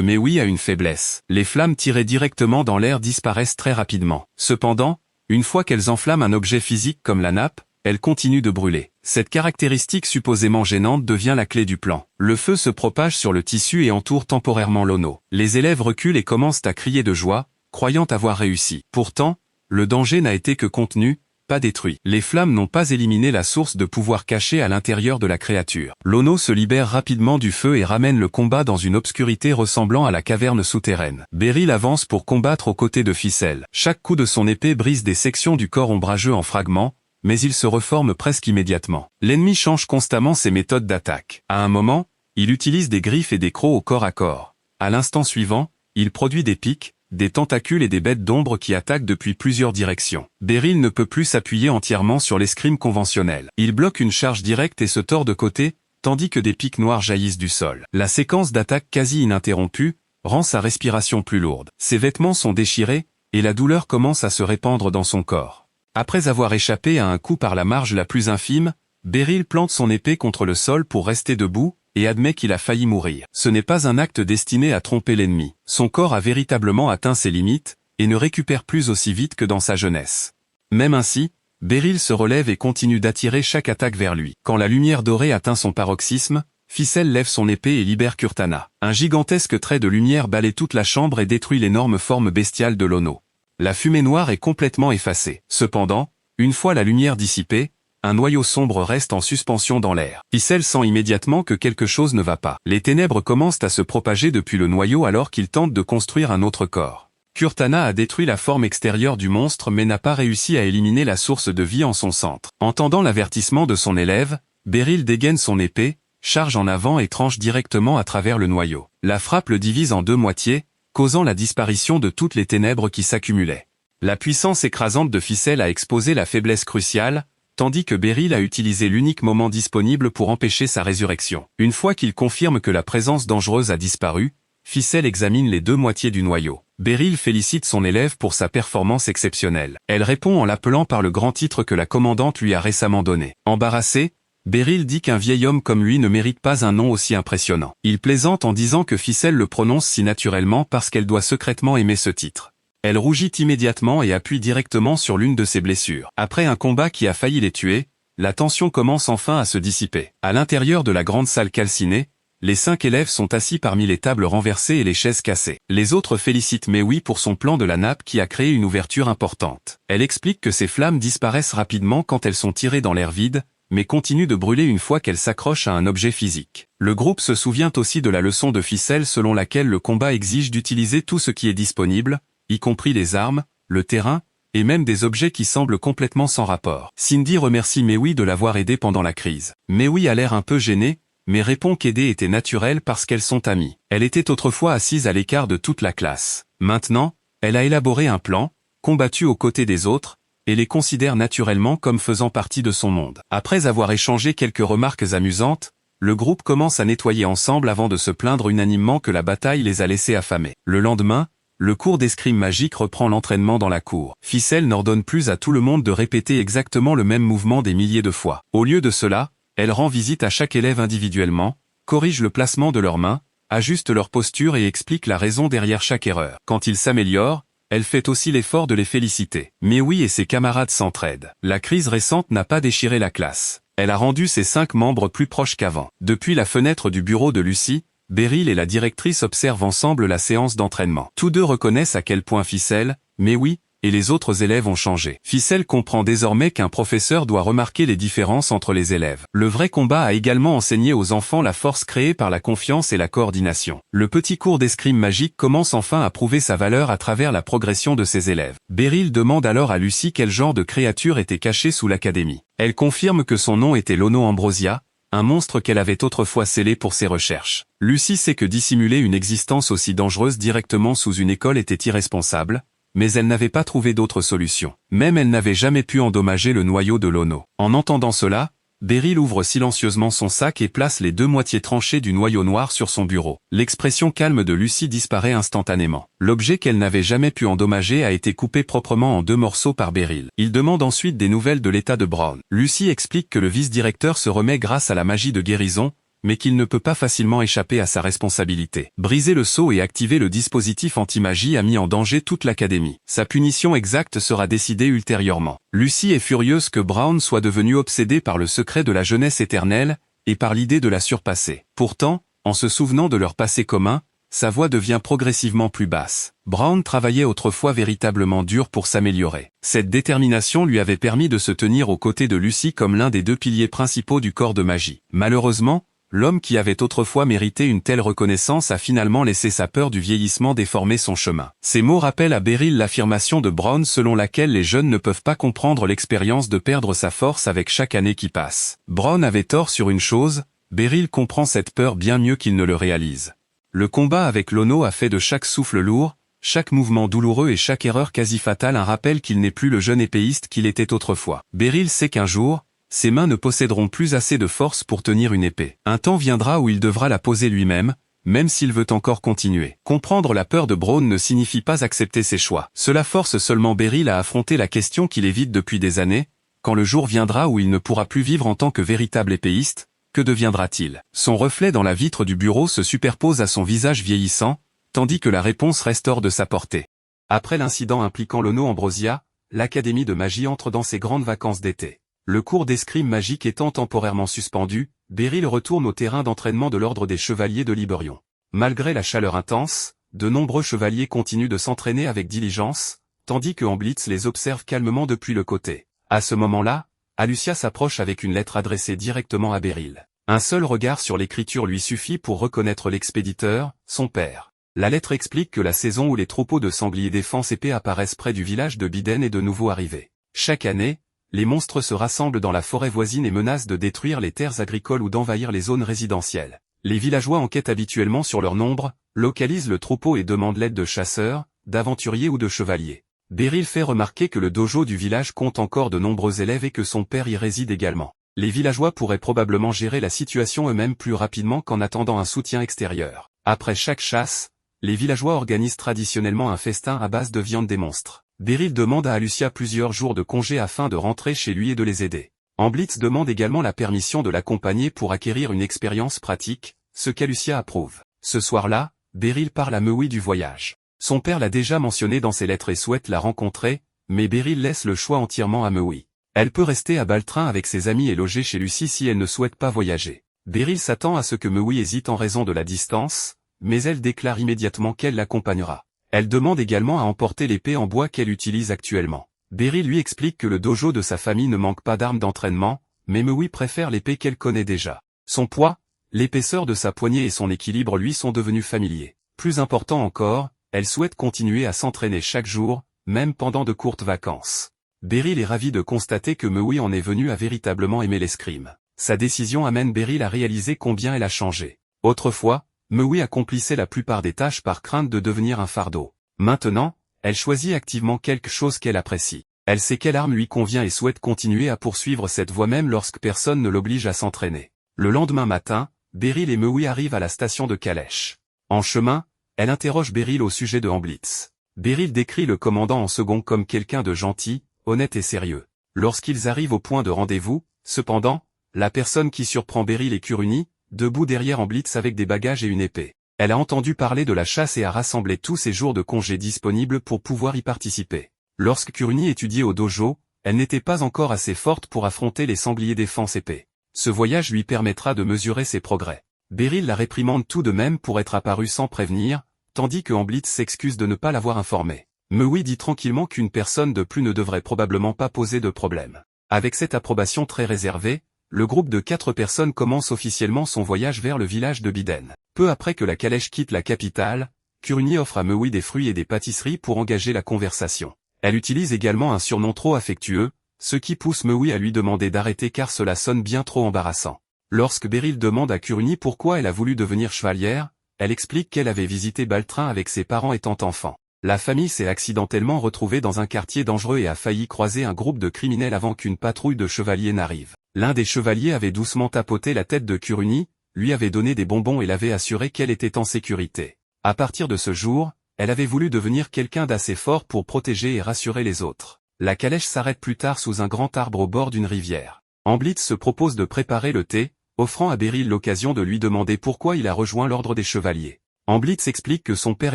Mewi a une faiblesse. Les flammes tirées directement dans l'air disparaissent très rapidement. Cependant, une fois qu'elles enflamment un objet physique comme la nappe, elles continuent de brûler. Cette caractéristique supposément gênante devient la clé du plan. Le feu se propage sur le tissu et entoure temporairement l'Ono. Les élèves reculent et commencent à crier de joie, croyant avoir réussi. Pourtant, le danger n'a été que contenu, pas détruit. Les flammes n'ont pas éliminé la source de pouvoir cachée à l'intérieur de la créature. L'Ono se libère rapidement du feu et ramène le combat dans une obscurité ressemblant à la caverne souterraine. Beryl avance pour combattre aux côtés de Ficelle. Chaque coup de son épée brise des sections du corps ombrageux en fragments, mais il se reforme presque immédiatement. L'ennemi change constamment ses méthodes d'attaque. À un moment, il utilise des griffes et des crocs au corps à corps. À l'instant suivant, il produit des pics, des tentacules et des bêtes d'ombre qui attaquent depuis plusieurs directions. Beryl ne peut plus s'appuyer entièrement sur l'escrime conventionnelle. Il bloque une charge directe et se tord de côté, tandis que des pics noirs jaillissent du sol. La séquence d'attaque quasi ininterrompue rend sa respiration plus lourde. Ses vêtements sont déchirés, et la douleur commence à se répandre dans son corps. Après avoir échappé à un coup par la marge la plus infime, Beryl plante son épée contre le sol pour rester debout, et admet qu'il a failli mourir. Ce n'est pas un acte destiné à tromper l'ennemi. Son corps a véritablement atteint ses limites, et ne récupère plus aussi vite que dans sa jeunesse. Même ainsi, Beryl se relève et continue d'attirer chaque attaque vers lui. Quand la lumière dorée atteint son paroxysme, Ficelle lève son épée et libère Curtana. Un gigantesque trait de lumière balaie toute la chambre et détruit l'énorme forme bestiale de l'Ono. La fumée noire est complètement effacée. Cependant, une fois la lumière dissipée, un noyau sombre reste en suspension dans l'air. Ficelle sent immédiatement que quelque chose ne va pas. Les ténèbres commencent à se propager depuis le noyau alors qu'il tente de construire un autre corps. Curtana a détruit la forme extérieure du monstre mais n'a pas réussi à éliminer la source de vie en son centre. Entendant l'avertissement de son élève, Beryl dégaine son épée, charge en avant et tranche directement à travers le noyau. La frappe le divise en deux moitiés, causant la disparition de toutes les ténèbres qui s'accumulaient. La puissance écrasante de Ficelle a exposé la faiblesse cruciale, tandis que Beryl a utilisé l'unique moment disponible pour empêcher sa résurrection. Une fois qu'il confirme que la présence dangereuse a disparu, Ficelle examine les deux moitiés du noyau. Beryl félicite son élève pour sa performance exceptionnelle. Elle répond en l'appelant par le grand titre que la commandante lui a récemment donné. Embarrassé, Beryl dit qu'un vieil homme comme lui ne mérite pas un nom aussi impressionnant. Il plaisante en disant que Ficelle le prononce si naturellement parce qu'elle doit secrètement aimer ce titre. Elle rougit immédiatement et appuie directement sur l'une de ses blessures. Après un combat qui a failli les tuer, la tension commence enfin à se dissiper. À l'intérieur de la grande salle calcinée, les 5 élèves sont assis parmi les tables renversées et les chaises cassées. Les autres félicitent Mewi pour son plan de la nappe qui a créé une ouverture importante. Elle explique que ces flammes disparaissent rapidement quand elles sont tirées dans l'air vide, mais continuent de brûler une fois qu'elles s'accrochent à un objet physique. Le groupe se souvient aussi de la leçon de Ficelle selon laquelle le combat exige d'utiliser tout ce qui est disponible, y compris les armes, le terrain, et même des objets qui semblent complètement sans rapport. Cindy remercie Mewi de l'avoir aidé pendant la crise. Mewi a l'air un peu gênée, mais répond qu'aider était naturel parce qu'elles sont amies. Elle était autrefois assise à l'écart de toute la classe. Maintenant, elle a élaboré un plan, combattu aux côtés des autres, et les considère naturellement comme faisant partie de son monde. Après avoir échangé quelques remarques amusantes, le groupe commence à nettoyer ensemble avant de se plaindre unanimement que la bataille les a laissés affamés. Le lendemain, le cours d'escrime magique reprend l'entraînement dans la cour. Ficelle n'ordonne plus à tout le monde de répéter exactement le même mouvement des milliers de fois. Au lieu de cela, elle rend visite à chaque élève individuellement, corrige le placement de leurs mains, ajuste leur posture et explique la raison derrière chaque erreur. Quand ils s'améliorent, elle fait aussi l'effort de les féliciter. Mewi et ses camarades s'entraident. La crise récente n'a pas déchiré la classe. Elle a rendu ses 5 membres plus proches qu'avant. Depuis la fenêtre du bureau de Lucie, Beryl et la directrice observent ensemble la séance d'entraînement. Tous deux reconnaissent à quel point Ficelle, Mewi, et les autres élèves ont changé. Ficelle comprend désormais qu'un professeur doit remarquer les différences entre les élèves. Le vrai combat a également enseigné aux enfants la force créée par la confiance et la coordination. Le petit cours d'escrime magique commence enfin à prouver sa valeur à travers la progression de ses élèves. Beryl demande alors à Lucie quel genre de créature était cachée sous l'académie. Elle confirme que son nom était l'Ono Ambrosia, un monstre qu'elle avait autrefois scellé pour ses recherches. Lucie sait que dissimuler une existence aussi dangereuse directement sous une école était irresponsable, mais elle n'avait pas trouvé d'autre solution. Même elle n'avait jamais pu endommager le noyau de l'Ono. En entendant cela, Beryl ouvre silencieusement son sac et place les deux moitiés tranchées du noyau noir sur son bureau. L'expression calme de Lucy disparaît instantanément. L'objet qu'elle n'avait jamais pu endommager a été coupé proprement en 2 morceaux par Beryl. Il demande ensuite des nouvelles de l'état de Brown. Lucy explique que le vice-directeur se remet grâce à la magie de guérison, mais qu'il ne peut pas facilement échapper à sa responsabilité. Briser le sceau et activer le dispositif anti-magie a mis en danger toute l'académie. Sa punition exacte sera décidée ultérieurement. Lucy est furieuse que Brown soit devenu obsédé par le secret de la jeunesse éternelle, et par l'idée de la surpasser. Pourtant, en se souvenant de leur passé commun, sa voix devient progressivement plus basse. Brown travaillait autrefois véritablement dur pour s'améliorer. Cette détermination lui avait permis de se tenir aux côtés de Lucy comme l'un des 2 piliers principaux du corps de magie. Malheureusement, l'homme qui avait autrefois mérité une telle reconnaissance a finalement laissé sa peur du vieillissement déformer son chemin. Ces mots rappellent à Beryl l'affirmation de Brown selon laquelle les jeunes ne peuvent pas comprendre l'expérience de perdre sa force avec chaque année qui passe. Brown avait tort sur une chose, Beryl comprend cette peur bien mieux qu'il ne le réalise. Le combat avec Lono a fait de chaque souffle lourd, chaque mouvement douloureux et chaque erreur quasi fatale un rappel qu'il n'est plus le jeune épéiste qu'il était autrefois. Beryl sait qu'un jour, ses mains ne posséderont plus assez de force pour tenir une épée. Un temps viendra où il devra la poser lui-même, même s'il veut encore continuer. Comprendre la peur de Brown ne signifie pas accepter ses choix. Cela force seulement Beryl à affronter la question qu'il évite depuis des années, quand le jour viendra où il ne pourra plus vivre en tant que véritable épéiste, que deviendra-t-il? Son reflet dans la vitre du bureau se superpose à son visage vieillissant, tandis que la réponse reste hors de sa portée. Après l'incident impliquant Lono Ambrosia, l'Académie de magie entre dans ses grandes vacances d'été. Le cours d'escrime magique étant temporairement suspendu, Beryl retourne au terrain d'entraînement de l'ordre des chevaliers de Liberion. Malgré la chaleur intense, de nombreux chevaliers continuent de s'entraîner avec diligence, tandis que Amblitz les observe calmement depuis le côté. À ce moment-là, Alucia s'approche avec une lettre adressée directement à Beryl. Un seul regard sur l'écriture lui suffit pour reconnaître l'expéditeur, son père. La lettre explique que la saison où les troupeaux de sangliers défense épais apparaissent près du village de Biden est de nouveau arrivée. Chaque année, les monstres se rassemblent dans la forêt voisine et menacent de détruire les terres agricoles ou d'envahir les zones résidentielles. Les villageois enquêtent habituellement sur leur nombre, localisent le troupeau et demandent l'aide de chasseurs, d'aventuriers ou de chevaliers. Beryl fait remarquer que le dojo du village compte encore de nombreux élèves et que son père y réside également. Les villageois pourraient probablement gérer la situation eux-mêmes plus rapidement qu'en attendant un soutien extérieur. Après chaque chasse, les villageois organisent traditionnellement un festin à base de viande des monstres. Beryl demande à Alucia plusieurs jours de congé afin de rentrer chez lui et de les aider. Amblitz demande également la permission de l'accompagner pour acquérir une expérience pratique, ce qu'Alucia approuve. Ce soir-là, Beryl parle à Mewi du voyage. Son père l'a déjà mentionné dans ses lettres et souhaite la rencontrer, mais Beryl laisse le choix entièrement à Mewi. Elle peut rester à Baltrin avec ses amis et loger chez Lucy si elle ne souhaite pas voyager. Beryl s'attend à ce que Mewi hésite en raison de la distance, mais elle déclare immédiatement qu'elle l'accompagnera. Elle demande également à emporter l'épée en bois qu'elle utilise actuellement. Beryl lui explique que le dojo de sa famille ne manque pas d'armes d'entraînement, mais Mewi préfère l'épée qu'elle connaît déjà. Son poids, l'épaisseur de sa poignée et son équilibre lui sont devenus familiers. Plus important encore, elle souhaite continuer à s'entraîner chaque jour, même pendant de courtes vacances. Beryl est ravi de constater que Mewi en est venu à véritablement aimer l'escrime. Sa décision amène Beryl à réaliser combien elle a changé. Autrefois, Mewi accomplissait la plupart des tâches par crainte de devenir un fardeau. Maintenant, elle choisit activement quelque chose qu'elle apprécie. Elle sait quelle arme lui convient et souhaite continuer à poursuivre cette voie même lorsque personne ne l'oblige à s'entraîner. Le lendemain matin, Beryl et Mewi arrivent à la station de calèche. En chemin, elle interroge Beryl au sujet de Amblitz. Beryl décrit le commandant en second comme quelqu'un de gentil, honnête et sérieux. Lorsqu'ils arrivent au point de rendez-vous, cependant, la personne qui surprend Beryl est Kuruni, debout derrière Amblitz avec des bagages et une épée. Elle a entendu parler de la chasse et a rassemblé tous ses jours de congé disponibles pour pouvoir y participer. Lorsque Kuruni étudiait au dojo, elle n'était pas encore assez forte pour affronter les sangliers défense épée. Ce voyage lui permettra de mesurer ses progrès. Beryl la réprimande tout de même pour être apparue sans prévenir, tandis que Amblitz s'excuse de ne pas l'avoir informée. Mewi dit tranquillement qu'une personne de plus ne devrait probablement pas poser de problème. Avec cette approbation très réservée, le groupe de 4 personnes commence officiellement son voyage vers le village de Biden. Peu après que la calèche quitte la capitale, Kuruni offre à Mewi des fruits et des pâtisseries pour engager la conversation. Elle utilise également un surnom trop affectueux, ce qui pousse Mewi à lui demander d'arrêter car cela sonne bien trop embarrassant. Lorsque Beryl demande à Kuruni pourquoi elle a voulu devenir chevalière, elle explique qu'elle avait visité Baltrin avec ses parents étant enfant. La famille s'est accidentellement retrouvée dans un quartier dangereux et a failli croiser un groupe de criminels avant qu'une patrouille de chevaliers n'arrive. L'un des chevaliers avait doucement tapoté la tête de Kuruni, lui avait donné des bonbons et l'avait assuré qu'elle était en sécurité. À partir de ce jour, elle avait voulu devenir quelqu'un d'assez fort pour protéger et rassurer les autres. La calèche s'arrête plus tard sous un grand arbre au bord d'une rivière. Amblitz se propose de préparer le thé, offrant à Beryl l'occasion de lui demander pourquoi il a rejoint l'ordre des chevaliers. Amblitz explique que son père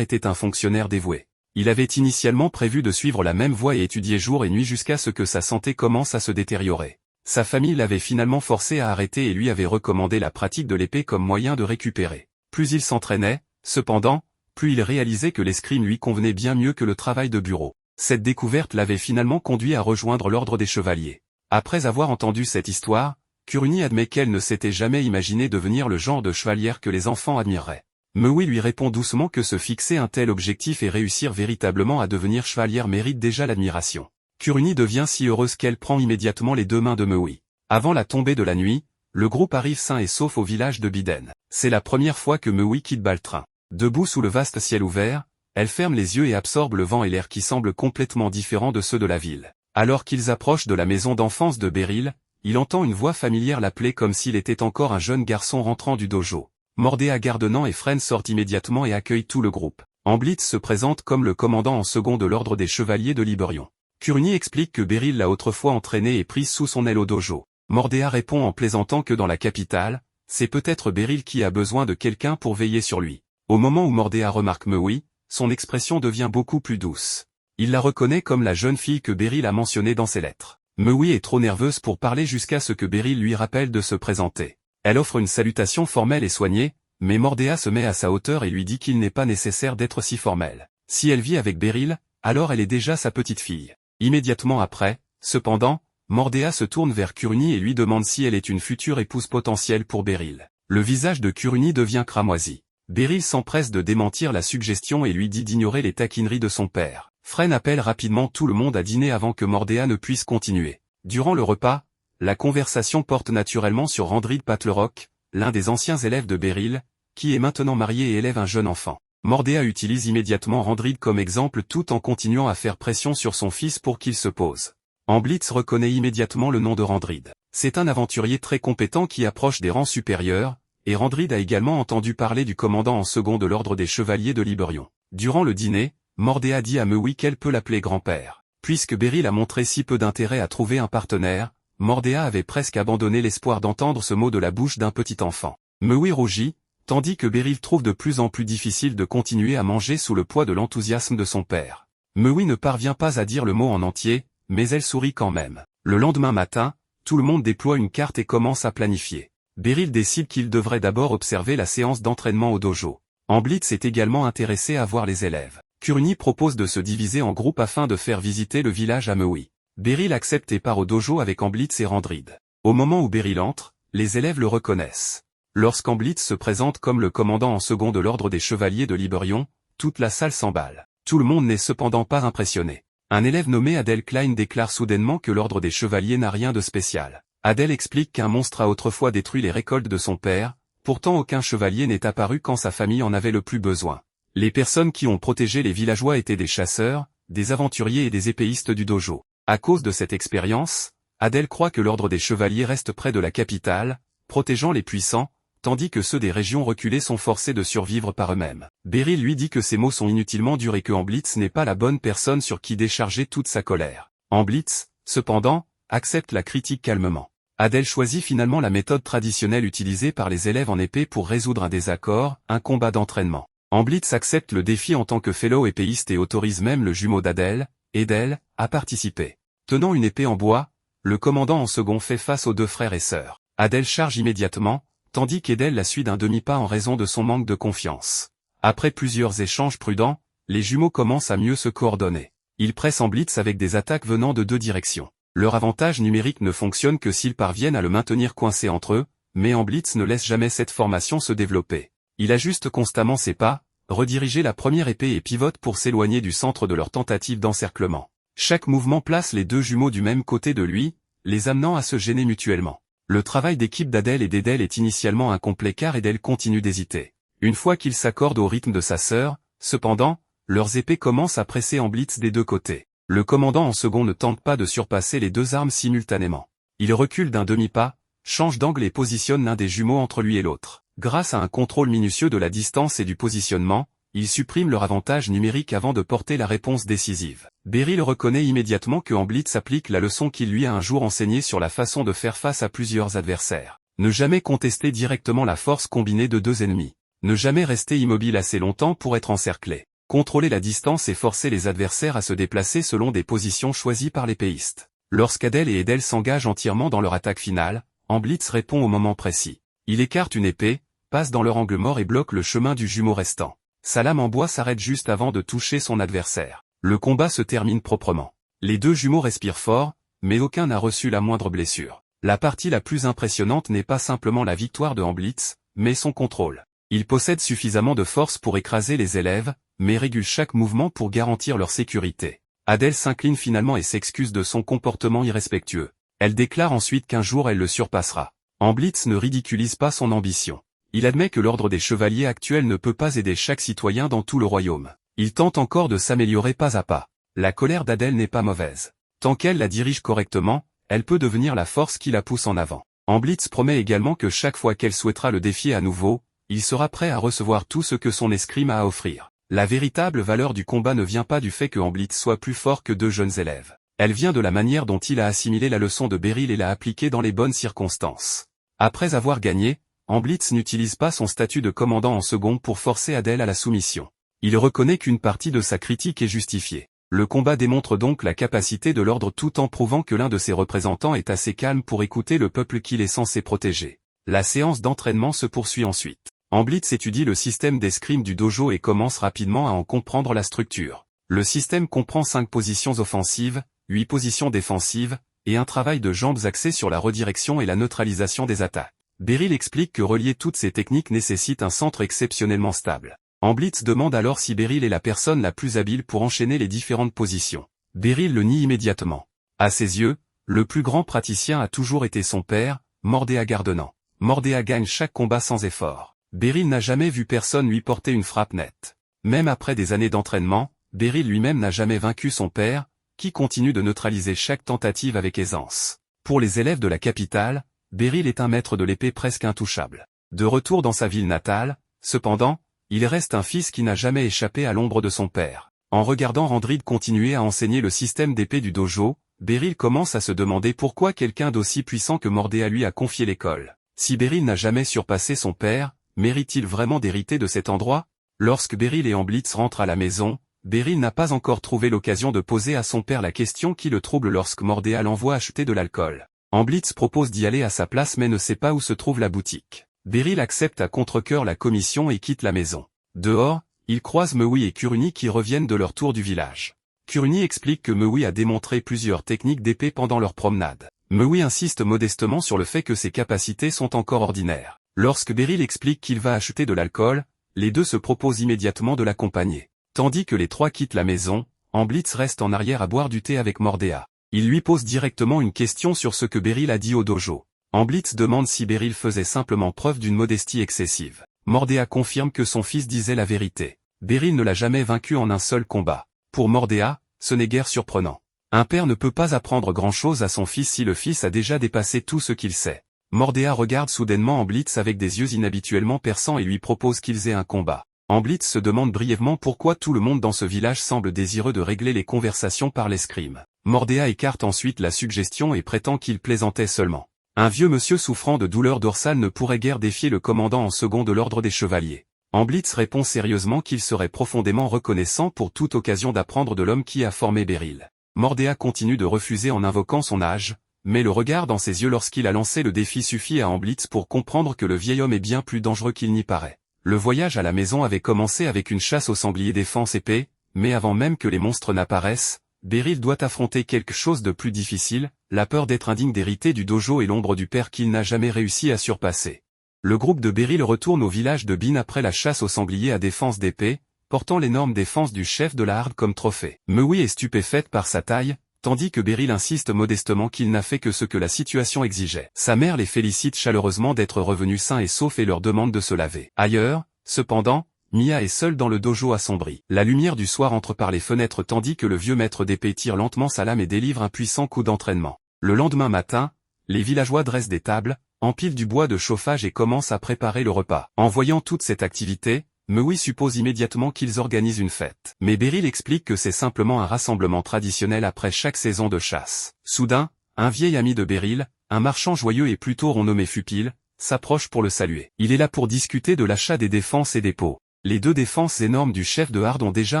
était un fonctionnaire dévoué. Il avait initialement prévu de suivre la même voie et étudier jour et nuit jusqu'à ce que sa santé commence à se détériorer. Sa famille l'avait finalement forcé à arrêter et lui avait recommandé la pratique de l'épée comme moyen de récupérer. Plus il s'entraînait, cependant, plus il réalisait que l'escrime lui convenait bien mieux que le travail de bureau. Cette découverte l'avait finalement conduit à rejoindre l'ordre des chevaliers. Après avoir entendu cette histoire, Kuruni admet qu'elle ne s'était jamais imaginé devenir le genre de chevalière que les enfants admireraient. Mewi lui répond doucement que se fixer un tel objectif et réussir véritablement à devenir chevalière mérite déjà l'admiration. Kuruni devient si heureuse qu'elle prend immédiatement les deux mains de Mewi. Avant la tombée de la nuit, le groupe arrive sain et sauf au village de Biden. C'est la première fois que Mewi quitte Baltrin. Debout sous le vaste ciel ouvert, elle ferme les yeux et absorbe le vent et l'air qui semblent complètement différents de ceux de la ville. Alors qu'ils approchent de la maison d'enfance de Beryl, il entend une voix familière l'appeler comme s'il était encore un jeune garçon rentrant du dojo. Mordea Gardenant et Fren sortent immédiatement et accueillent tout le groupe. Amblitz se présente comme le commandant en second de l'ordre des chevaliers de Liberion. Kuruni explique que Beryl l'a autrefois entraîné et prise sous son aile au dojo. Mordea répond en plaisantant que dans la capitale, c'est peut-être Beryl qui a besoin de quelqu'un pour veiller sur lui. Au moment où Mordea remarque Mewi, son expression devient beaucoup plus douce. Il la reconnaît comme la jeune fille que Beryl a mentionnée dans ses lettres. Mewi est trop nerveuse pour parler jusqu'à ce que Beryl lui rappelle de se présenter. Elle offre une salutation formelle et soignée, mais Mordea se met à sa hauteur et lui dit qu'il n'est pas nécessaire d'être si formel. Si elle vit avec Beryl, alors elle est déjà sa petite fille. Immédiatement après, cependant, Mordea se tourne vers Kuruni et lui demande si elle est une future épouse potentielle pour Beryl. Le visage de Kuruni devient cramoisi. Beryl s'empresse de démentir la suggestion et lui dit d'ignorer les taquineries de son père. Fren appelle rapidement tout le monde à dîner avant que Mordea ne puisse continuer. Durant le repas, la conversation porte naturellement sur Randrid Patlerock, l'un des anciens élèves de Beryl, qui est maintenant marié et élève un jeune enfant. Mordea utilise immédiatement Randrid comme exemple tout en continuant à faire pression sur son fils pour qu'il se pose. Amblitz reconnaît immédiatement le nom de Randrid. C'est un aventurier très compétent qui approche des rangs supérieurs, et Randrid a également entendu parler du commandant en second de l'ordre des chevaliers de Liberion. Durant le dîner, Mordea dit à Mewi qu'elle peut l'appeler grand-père. Puisque Beryl a montré si peu d'intérêt à trouver un partenaire, Mordea avait presque abandonné l'espoir d'entendre ce mot de la bouche d'un petit enfant. Mewi rougit, tandis que Beryl trouve de plus en plus difficile de continuer à manger sous le poids de l'enthousiasme de son père. Mewi ne parvient pas à dire le mot en entier, mais elle sourit quand même. Le lendemain matin, tout le monde déploie une carte et commence à planifier. Beryl décide qu'il devrait d'abord observer la séance d'entraînement au dojo. Amblitz est également intéressé à voir les élèves. Kuruni propose de se diviser en groupes afin de faire visiter le village à Mewi. Beryl accepte et part au dojo avec Amblitz et Randrid. Au moment où Beryl entre, les élèves le reconnaissent. Lorsqu'Amblitz se présente comme le commandant en second de l'ordre des chevaliers de Liberion, toute la salle s'emballe. Tout le monde n'est cependant pas impressionné. Un élève nommé Adel Klein déclare soudainement que l'ordre des chevaliers n'a rien de spécial. Adel explique qu'un monstre a autrefois détruit les récoltes de son père, pourtant aucun chevalier n'est apparu quand sa famille en avait le plus besoin. Les personnes qui ont protégé les villageois étaient des chasseurs, des aventuriers et des épéistes du dojo. À cause de cette expérience, Adel croit que l'ordre des chevaliers reste près de la capitale, protégeant les puissants, tandis que ceux des régions reculées sont forcés de survivre par eux-mêmes. Beryl lui dit que ces mots sont inutilement durs et que Amblitz n'est pas la bonne personne sur qui décharger toute sa colère. Amblitz, cependant, accepte la critique calmement. Adel choisit finalement la méthode traditionnelle utilisée par les élèves en épée pour résoudre un désaccord, un combat d'entraînement. Amblitz accepte le défi en tant que fellow épéiste et autorise même le jumeau d'Adel, Edel, à participer. Tenant une épée en bois, le commandant en second fait face aux deux frères et sœurs. Adel charge immédiatement, tandis qu'Edel la suit d'un demi-pas en raison de son manque de confiance. Après plusieurs échanges prudents, les jumeaux commencent à mieux se coordonner. Ils pressent Amblitz avec des attaques venant de deux directions. Leur avantage numérique ne fonctionne que s'ils parviennent à le maintenir coincé entre eux, mais Amblitz ne laisse jamais cette formation se développer. Il ajuste constamment ses pas, redirige la première épée et pivote pour s'éloigner du centre de leur tentative d'encerclement. Chaque mouvement place les deux jumeaux du même côté de lui, les amenant à se gêner mutuellement. Le travail d'équipe d'Adel et d'Edel est initialement incomplet car Edel continue d'hésiter. Une fois qu'il s'accorde au rythme de sa sœur, cependant, leurs épées commencent à presser en blitz des deux côtés. Le commandant en second ne tente pas de surpasser les deux armes simultanément. Il recule d'un demi-pas, change d'angle et positionne l'un des jumeaux entre lui et l'autre. Grâce à un contrôle minutieux de la distance et du positionnement, il supprime leur avantage numérique avant de porter la réponse décisive. Beryl reconnaît immédiatement que en blitz applique la leçon qu'il lui a un jour enseignée sur la façon de faire face à plusieurs adversaires. Ne jamais contester directement la force combinée de deux ennemis. Ne jamais rester immobile assez longtemps pour être encerclé. Contrôler la distance et forcer les adversaires à se déplacer selon des positions choisies par l'épéiste. Lorsqu'Adel et Edel s'engagent entièrement dans leur attaque finale, en blitz répond au moment précis. Il écarte une épée, passe dans leur angle mort et bloque le chemin du jumeau restant. Sa lame en bois s'arrête juste avant de toucher son adversaire. Le combat se termine proprement. Les deux jumeaux respirent fort, mais aucun n'a reçu la moindre blessure. La partie la plus impressionnante n'est pas simplement la victoire de Hamblitz, mais son contrôle. Il possède suffisamment de force pour écraser les élèves, mais régule chaque mouvement pour garantir leur sécurité. Adèle s'incline finalement et s'excuse de son comportement irrespectueux. Elle déclare ensuite qu'un jour elle le surpassera. Hamblitz ne ridiculise pas son ambition. Il admet que l'ordre des chevaliers actuel ne peut pas aider chaque citoyen dans tout le royaume. Il tente encore de s'améliorer pas à pas. La colère d'Adèle n'est pas mauvaise. Tant qu'elle la dirige correctement, elle peut devenir la force qui la pousse en avant. Hamblitz promet également que chaque fois qu'elle souhaitera le défier à nouveau, il sera prêt à recevoir tout ce que son escrime a à offrir. La véritable valeur du combat ne vient pas du fait que Hamblitz soit plus fort que deux jeunes élèves. Elle vient de la manière dont il a assimilé la leçon de Beryl et l'a appliquée dans les bonnes circonstances. Après avoir gagné, Hamblitz n'utilise pas son statut de commandant en second pour forcer Adèle à la soumission. Il reconnaît qu'une partie de sa critique est justifiée. Le combat démontre donc la capacité de l'ordre tout en prouvant que l'un de ses représentants est assez calme pour écouter le peuple qu'il est censé protéger. La séance d'entraînement se poursuit ensuite. Hamblitz étudie le système d'escrime du dojo et commence rapidement à en comprendre la structure. Le système comprend 5 positions offensives, 8 positions défensives, et un travail de jambes axé sur la redirection et la neutralisation des attaques. Beryl explique que relier toutes ces techniques nécessite un centre exceptionnellement stable. Hamblitz demande alors si Beryl est la personne la plus habile pour enchaîner les différentes positions. Beryl le nie immédiatement. À ses yeux, le plus grand praticien a toujours été son père, Mordea Gardenant. Mordea gagne chaque combat sans effort. Beryl n'a jamais vu personne lui porter une frappe nette. Même après des années d'entraînement, Beryl lui-même n'a jamais vaincu son père, qui continue de neutraliser chaque tentative avec aisance. Pour les élèves de la capitale, Beryl est un maître de l'épée presque intouchable. De retour dans sa ville natale, cependant, il reste un fils qui n'a jamais échappé à l'ombre de son père. En regardant Randrid continuer à enseigner le système d'épée du dojo, Beryl commence à se demander pourquoi quelqu'un d'aussi puissant que Mordea lui a confié l'école. Si Beryl n'a jamais surpassé son père, mérite-t-il vraiment d'hériter de cet endroit? Lorsque Beryl et Hamblitz rentrent à la maison, Beryl n'a pas encore trouvé l'occasion de poser à son père la question qui le trouble lorsque Mordea l'envoie acheter de l'alcool. Hamblitz propose d'y aller à sa place mais ne sait pas où se trouve la boutique. Beryl accepte à contre-cœur la commission et quitte la maison. Dehors, il croise Mewi et Kuruni qui reviennent de leur tour du village. Kuruni explique que Mewi a démontré plusieurs techniques d'épée pendant leur promenade. Mewi insiste modestement sur le fait que ses capacités sont encore ordinaires. Lorsque Beryl explique qu'il va acheter de l'alcool, les deux se proposent immédiatement de l'accompagner. Tandis que les trois quittent la maison, Hamblitz reste en arrière à boire du thé avec Mordea. Il lui pose directement une question sur ce que Beryl a dit au dojo. Hamblitz demande si Beryl faisait simplement preuve d'une modestie excessive. Mordea confirme que son fils disait la vérité. Beryl ne l'a jamais vaincu en un seul combat. Pour Mordea, ce n'est guère surprenant. Un père ne peut pas apprendre grand-chose à son fils si le fils a déjà dépassé tout ce qu'il sait. Mordea regarde soudainement Hamblitz avec des yeux inhabituellement perçants et lui propose qu'ils aient un combat. Hamblitz se demande brièvement pourquoi tout le monde dans ce village semble désireux de régler les conversations par l'escrime. Mordea écarte ensuite la suggestion et prétend qu'il plaisantait seulement. Un vieux monsieur souffrant de douleurs dorsales ne pourrait guère défier le commandant en second de l'ordre des chevaliers. Hamblitz répond sérieusement qu'il serait profondément reconnaissant pour toute occasion d'apprendre de l'homme qui a formé Beryl. Mordea continue de refuser en invoquant son âge, mais le regard dans ses yeux lorsqu'il a lancé le défi suffit à Hamblitz pour comprendre que le vieil homme est bien plus dangereux qu'il n'y paraît. Le voyage à la maison avait commencé avec une chasse au sanglier défense épée, mais avant même que les monstres n'apparaissent, Beryl doit affronter quelque chose de plus difficile, la peur d'être indigne d'hériter du dojo et l'ombre du père qu'il n'a jamais réussi à surpasser. Le groupe de Beryl retourne au village de Bin après la chasse au sanglier à défense d'épée, portant l'énorme défense du chef de la harde comme trophée. Mewi est stupéfaite par sa taille, tandis que Beryl insiste modestement qu'il n'a fait que ce que la situation exigeait. Sa mère les félicite chaleureusement d'être revenus sains et saufs et leur demande de se laver. Ailleurs, cependant, Mia est seule dans le dojo assombri. La lumière du soir entre par les fenêtres tandis que le vieux maître d'épée tire lentement sa lame et délivre un puissant coup d'entraînement. Le lendemain matin, les villageois dressent des tables, empilent du bois de chauffage et commencent à préparer le repas. En voyant toute cette activité, Mewi suppose immédiatement qu'ils organisent une fête. Mais Beryl explique que c'est simplement un rassemblement traditionnel après chaque saison de chasse. Soudain, un vieil ami de Beryl, un marchand joyeux et plutôt renommé Fupil, s'approche pour le saluer. Il est là pour discuter de l'achat des défenses et des pots. Les 2 défenses énormes du chef de Hard ont déjà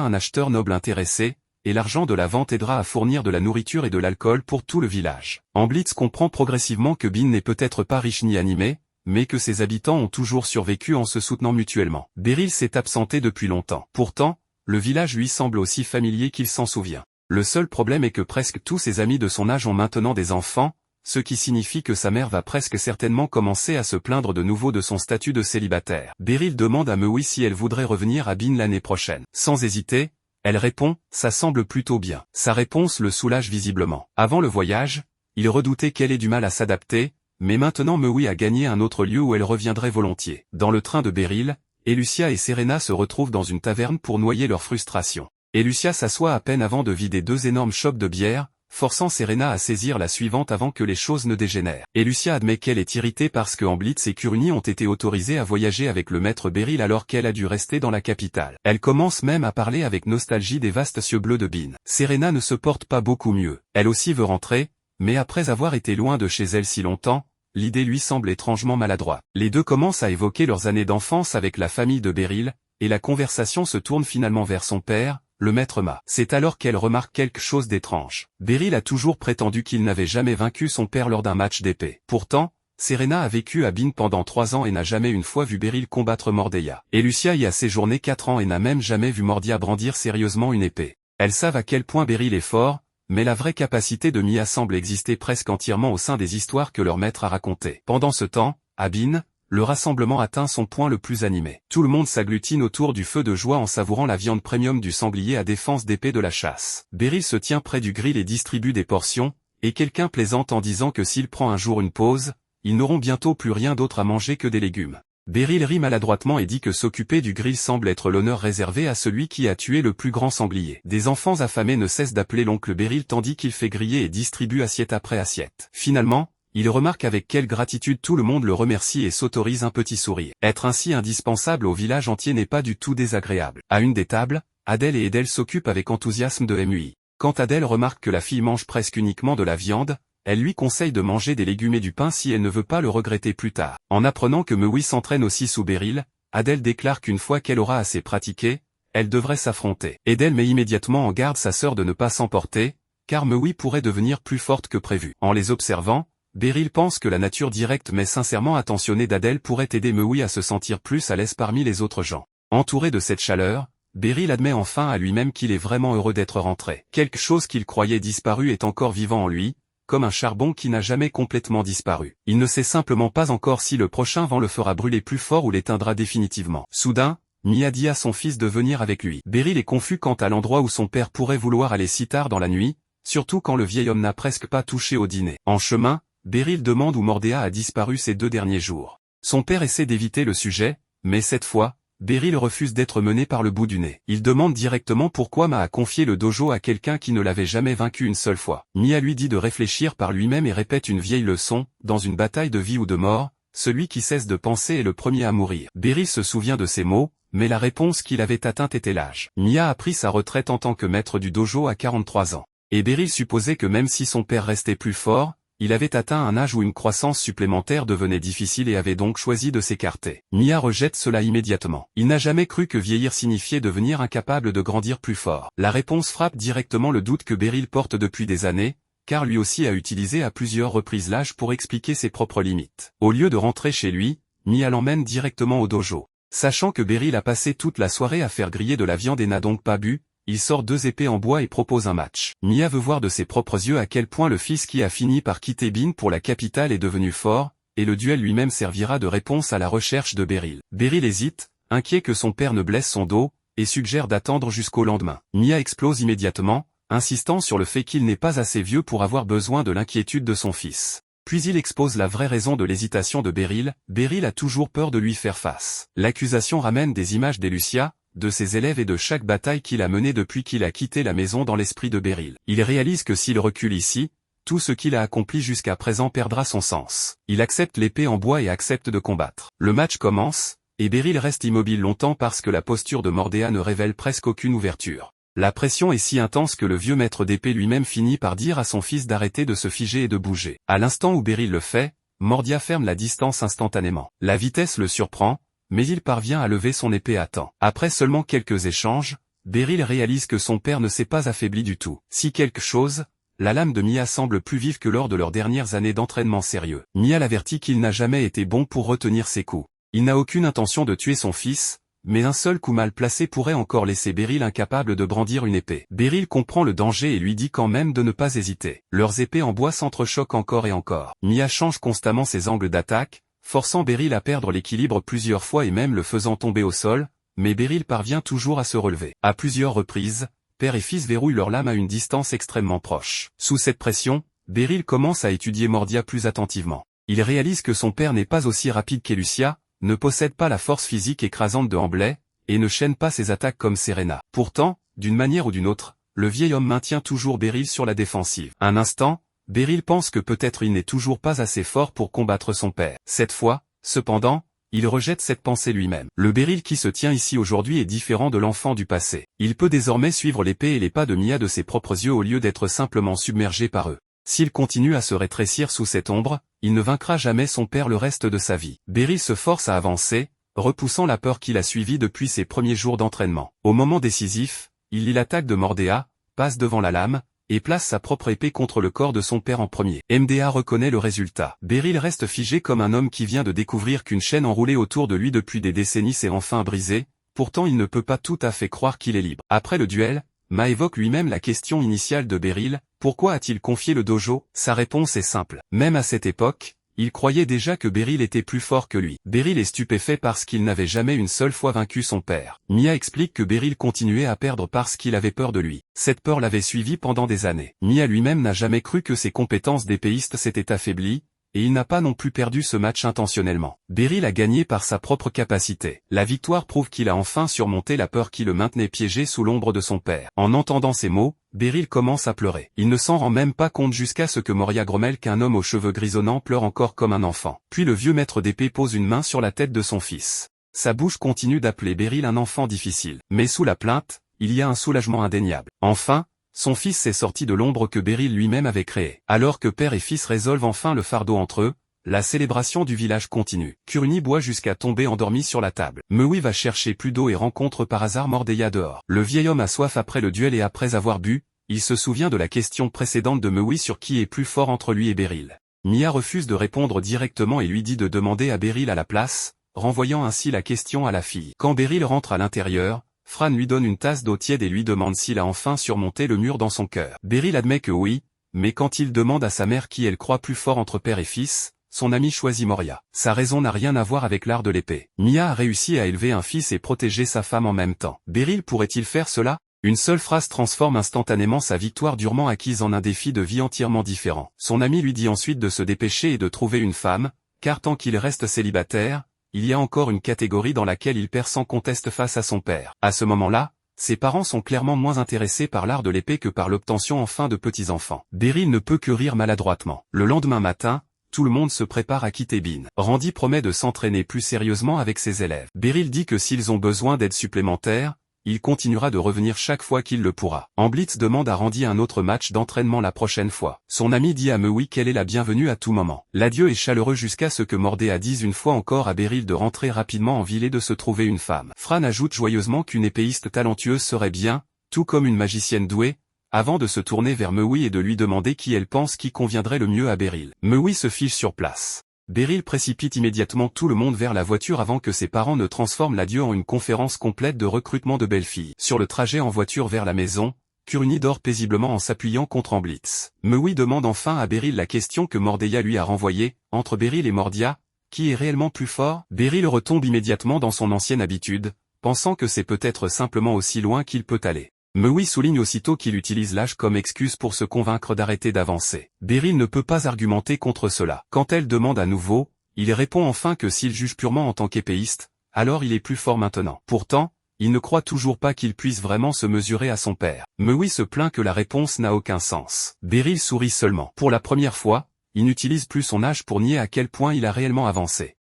un acheteur noble intéressé, et l'argent de la vente aidera à fournir de la nourriture et de l'alcool pour tout le village. Amblitz comprend progressivement que Bean n'est peut-être pas riche ni animé, mais que ses habitants ont toujours survécu en se soutenant mutuellement. Beryl s'est absenté depuis longtemps. Pourtant, le village lui semble aussi familier qu'il s'en souvient. Le seul problème est que presque tous ses amis de son âge ont maintenant des enfants, ce qui signifie que sa mère va presque certainement commencer à se plaindre de nouveau de son statut de célibataire. Beryl demande à Mewi si elle voudrait revenir à Bean l'année prochaine. Sans hésiter, elle répond « ça semble plutôt bien ». Sa réponse le soulage visiblement. Avant le voyage, il redoutait qu'elle ait du mal à s'adapter, mais maintenant Mewi a gagné un autre lieu où elle reviendrait volontiers. Dans le train de Beryl, Elucia et Serena se retrouvent dans une taverne pour noyer leur frustration. Elucia s'assoit à peine avant de vider 2 énormes chopes de bière, forçant Serena à saisir la suivante avant que les choses ne dégénèrent. Elucia admet qu'elle est irritée parce que Amblitz et Curny ont été autorisés à voyager avec le maître Beryl alors qu'elle a dû rester dans la capitale. Elle commence même à parler avec nostalgie des vastes cieux bleus de Bean. Serena ne se porte pas beaucoup mieux. Elle aussi veut rentrer, mais après avoir été loin de chez elle si longtemps, l'idée lui semble étrangement maladroite. Les 2 commencent à évoquer leurs années d'enfance avec la famille de Beryl, et la conversation se tourne finalement vers son père, le maître Ma. C'est alors qu'elle remarque quelque chose d'étrange. Beryl a toujours prétendu qu'il n'avait jamais vaincu son père lors d'un match d'épée. Pourtant, Serena a vécu à Bean pendant 3 ans et n'a jamais une fois vu Beryl combattre Mordeia. Et Lucia y a séjourné 4 ans et n'a même jamais vu Mordia brandir sérieusement une épée. Elles savent à quel point Beryl est fort, mais la vraie capacité de Mia semble exister presque entièrement au sein des histoires que leur maître a racontées. Pendant ce temps, à Bean, le rassemblement atteint son point le plus animé. Tout le monde s'agglutine autour du feu de joie en savourant la viande premium du sanglier à défense d'épée de la chasse. Beryl se tient près du grill et distribue des portions, et quelqu'un plaisante en disant que s'il prend un jour une pause, ils n'auront bientôt plus rien d'autre à manger que des légumes. Beryl rit maladroitement et dit que s'occuper du grill semble être l'honneur réservé à celui qui a tué le plus grand sanglier. Des enfants affamés ne cessent d'appeler l'oncle Beryl tandis qu'il fait griller et distribue assiette après assiette. Finalement, il remarque avec quelle gratitude tout le monde le remercie et s'autorise un petit sourire. Être ainsi indispensable au village entier n'est pas du tout désagréable. À une des tables, Adèle et Edel s'occupent avec enthousiasme de MUI. Quand Adèle remarque que la fille mange presque uniquement de la viande, elle lui conseille de manger des légumes et du pain si elle ne veut pas le regretter plus tard. En apprenant que Mewi s'entraîne aussi sous Beryl, Adèle déclare qu'une fois qu'elle aura assez pratiqué, elle devrait s'affronter. Edel met immédiatement en garde sa sœur de ne pas s'emporter, car Mewi pourrait devenir plus forte que prévu. En les observant, Beryl pense que la nature directe mais sincèrement attentionnée d'Adèle pourrait aider Mewi à se sentir plus à l'aise parmi les autres gens. Entouré de cette chaleur, Beryl admet enfin à lui-même qu'il est vraiment heureux d'être rentré. Quelque chose qu'il croyait disparu est encore vivant en lui, comme un charbon qui n'a jamais complètement disparu. Il ne sait simplement pas encore si le prochain vent le fera brûler plus fort ou l'éteindra définitivement. Soudain, Mia dit à son fils de venir avec lui. Beryl est confus quant à l'endroit où son père pourrait vouloir aller si tard dans la nuit, surtout quand le vieil homme n'a presque pas touché au dîner. En chemin, Beryl demande où Mordea a disparu ces 2 derniers jours. Son père essaie d'éviter le sujet, mais cette fois, Beryl refuse d'être mené par le bout du nez. Il demande directement pourquoi Ma a confié le dojo à quelqu'un qui ne l'avait jamais vaincu une seule fois. Mia lui dit de réfléchir par lui-même et répète une vieille leçon, dans une bataille de vie ou de mort, celui qui cesse de penser est le premier à mourir. Beryl se souvient de ces mots, mais la réponse qu'il avait atteinte était l'âge. Mia a pris sa retraite en tant que maître du dojo à 43 ans. Et Beryl supposait que même si son père restait plus fort, il avait atteint un âge où une croissance supplémentaire devenait difficile et avait donc choisi de s'écarter. Mia rejette cela immédiatement. Il n'a jamais cru que vieillir signifiait devenir incapable de grandir plus fort. La réponse frappe directement le doute que Beryl porte depuis des années, car lui aussi a utilisé à plusieurs reprises l'âge pour expliquer ses propres limites. Au lieu de rentrer chez lui, Mia l'emmène directement au dojo. Sachant que Beryl a passé toute la soirée à faire griller de la viande et n'a donc pas bu, il sort 2 épées en bois et propose un match. Mia veut voir de ses propres yeux à quel point le fils qui a fini par quitter Bean pour la capitale est devenu fort, et le duel lui-même servira de réponse à la recherche de Beryl. Beryl hésite, inquiet que son père ne blesse son dos, et suggère d'attendre jusqu'au lendemain. Mia explose immédiatement, insistant sur le fait qu'il n'est pas assez vieux pour avoir besoin de l'inquiétude de son fils. Puis il expose la vraie raison de l'hésitation de Beryl. Beryl a toujours peur de lui faire face. L'accusation ramène des images d'Elucia, de ses élèves et de chaque bataille qu'il a menée depuis qu'il a quitté la maison dans l'esprit de Beryl. Il réalise que s'il recule ici, tout ce qu'il a accompli jusqu'à présent perdra son sens. Il accepte l'épée en bois et accepte de combattre. Le match commence, et Beryl reste immobile longtemps parce que la posture de Mordea ne révèle presque aucune ouverture. La pression est si intense que le vieux maître d'épée lui-même finit par dire à son fils d'arrêter de se figer et de bouger. À l'instant où Beryl le fait, Mordea ferme la distance instantanément. La vitesse le surprend, mais il parvient à lever son épée à temps. Après seulement quelques échanges, Beryl réalise que son père ne s'est pas affaibli du tout. Si quelque chose, la lame de Mia semble plus vive que lors de leurs dernières années d'entraînement sérieux. Mia l'avertit qu'il n'a jamais été bon pour retenir ses coups. Il n'a aucune intention de tuer son fils, mais un seul coup mal placé pourrait encore laisser Beryl incapable de brandir une épée. Beryl comprend le danger et lui dit quand même de ne pas hésiter. Leurs épées en bois s'entrechoquent encore et encore. Mia change constamment ses angles d'attaque, forçant Beryl à perdre l'équilibre plusieurs fois et même le faisant tomber au sol, mais Beryl parvient toujours à se relever. À plusieurs reprises, père et fils verrouillent leurs lames à une distance extrêmement proche. Sous cette pression, Beryl commence à étudier Mordea plus attentivement. Il réalise que son père n'est pas aussi rapide qu'Elucia, ne possède pas la force physique écrasante de Hambley, et ne chaîne pas ses attaques comme Serena. Pourtant, d'une manière ou d'une autre, le vieil homme maintient toujours Beryl sur la défensive. Un instant, Beryl pense que peut-être il n'est toujours pas assez fort pour combattre son père. Cette fois, cependant, il rejette cette pensée lui-même. Le Beryl qui se tient ici aujourd'hui est différent de l'enfant du passé. Il peut désormais suivre l'épée et les pas de Mia de ses propres yeux au lieu d'être simplement submergé par eux. S'il continue à se rétrécir sous cette ombre, il ne vaincra jamais son père le reste de sa vie. Beryl se force à avancer, repoussant la peur qu'il a suivie depuis ses premiers jours d'entraînement. Au moment décisif, il lit l'attaque de Mordea, passe devant la lame, et place sa propre épée contre le corps de son père en premier. MDA reconnaît le résultat. Beryl reste figé comme un homme qui vient de découvrir qu'une chaîne enroulée autour de lui depuis des décennies s'est enfin brisée, pourtant il ne peut pas tout à fait croire qu'il est libre. Après le duel, Ma évoque lui-même la question initiale de Beryl, pourquoi a-t-il confié le dojo? Sa réponse est simple. Même à cette époque, il croyait déjà que Beryl était plus fort que lui. Beryl est stupéfait parce qu'il n'avait jamais une seule fois vaincu son père. Mia explique que Beryl continuait à perdre parce qu'il avait peur de lui. Cette peur l'avait suivi pendant des années. Mia lui-même n'a jamais cru que ses compétences d'épéiste s'étaient affaiblies, et il n'a pas non plus perdu ce match intentionnellement. Beryl a gagné par sa propre capacité. La victoire prouve qu'il a enfin surmonté la peur qui le maintenait piégé sous l'ombre de son père. En entendant ces mots, Beryl commence à pleurer. Il ne s'en rend même pas compte jusqu'à ce que Moria grommelle qu'un homme aux cheveux grisonnants pleure encore comme un enfant. Puis le vieux maître d'épée pose une main sur la tête de son fils. Sa bouche continue d'appeler Beryl un enfant difficile. Mais sous la plainte, il y a un soulagement indéniable. Enfin, son fils s'est sorti de l'ombre que Beryl lui-même avait créée. Alors que père et fils résolvent enfin le fardeau entre eux, la célébration du village continue. Kurni boit jusqu'à tomber endormi sur la table. Mewi va chercher plus d'eau et rencontre par hasard Mordea dehors. Le vieil homme a soif après le duel et après avoir bu, il se souvient de la question précédente de Mewi sur qui est plus fort entre lui et Beryl. Mia refuse de répondre directement et lui dit de demander à Beryl à la place, renvoyant ainsi la question à la fille. Quand Beryl rentre à l'intérieur, Fran lui donne une tasse d'eau tiède et lui demande s'il a enfin surmonté le mur dans son cœur. Beryl admet que oui, mais quand il demande à sa mère qui elle croit plus fort entre père et fils, son ami choisit Moria. Sa raison n'a rien à voir avec l'art de l'épée. Mia a réussi à élever un fils et protéger sa femme en même temps. Beryl pourrait-il faire cela? Une seule phrase transforme instantanément sa victoire durement acquise en un défi de vie entièrement différent. Son ami lui dit ensuite de se dépêcher et de trouver une femme, car tant qu'il reste célibataire, il y a encore une catégorie dans laquelle il perd sans conteste face à son père. À ce moment-là, ses parents sont clairement moins intéressés par l'art de l'épée que par l'obtention enfin de petits-enfants. Beryl ne peut que rire maladroitement. Le lendemain matin, tout le monde se prépare à quitter Bin. Randy promet de s'entraîner plus sérieusement avec ses élèves. Beryl dit que s'ils ont besoin d'aide supplémentaire, il continuera de revenir chaque fois qu'il le pourra. Amblitz demande à Randy un autre match d'entraînement la prochaine fois. Son ami dit à Mewi qu'elle est la bienvenue à tout moment. L'adieu est chaleureux jusqu'à ce que Mordea dise une fois encore à Beryl de rentrer rapidement en ville et de se trouver une femme. Fran ajoute joyeusement qu'une épéiste talentueuse serait bien, tout comme une magicienne douée, avant de se tourner vers Mewi et de lui demander qui elle pense qui conviendrait le mieux à Beryl. Mewi se fiche sur place. Beryl précipite immédiatement tout le monde vers la voiture avant que ses parents ne transforment l'adieu en une conférence complète de recrutement de belles filles. Sur le trajet en voiture vers la maison, Kurni dort paisiblement en s'appuyant contre Amblitz. Mewi demande enfin à Beryl la question que Mordea lui a renvoyée, entre Beryl et Mordea, qui est réellement plus fort? Beryl retombe immédiatement dans son ancienne habitude, pensant que c'est peut-être simplement aussi loin qu'il peut aller. Mewi souligne aussitôt qu'il utilise l'âge comme excuse pour se convaincre d'arrêter d'avancer. Beryl ne peut pas argumenter contre cela. Quand elle demande à nouveau, il répond enfin que s'il juge purement en tant qu'épéiste, alors il est plus fort maintenant. Pourtant, il ne croit toujours pas qu'il puisse vraiment se mesurer à son père. Mewi se plaint que la réponse n'a aucun sens. Beryl sourit seulement. Pour la première fois, il n'utilise plus son âge pour nier à quel point il a réellement avancé.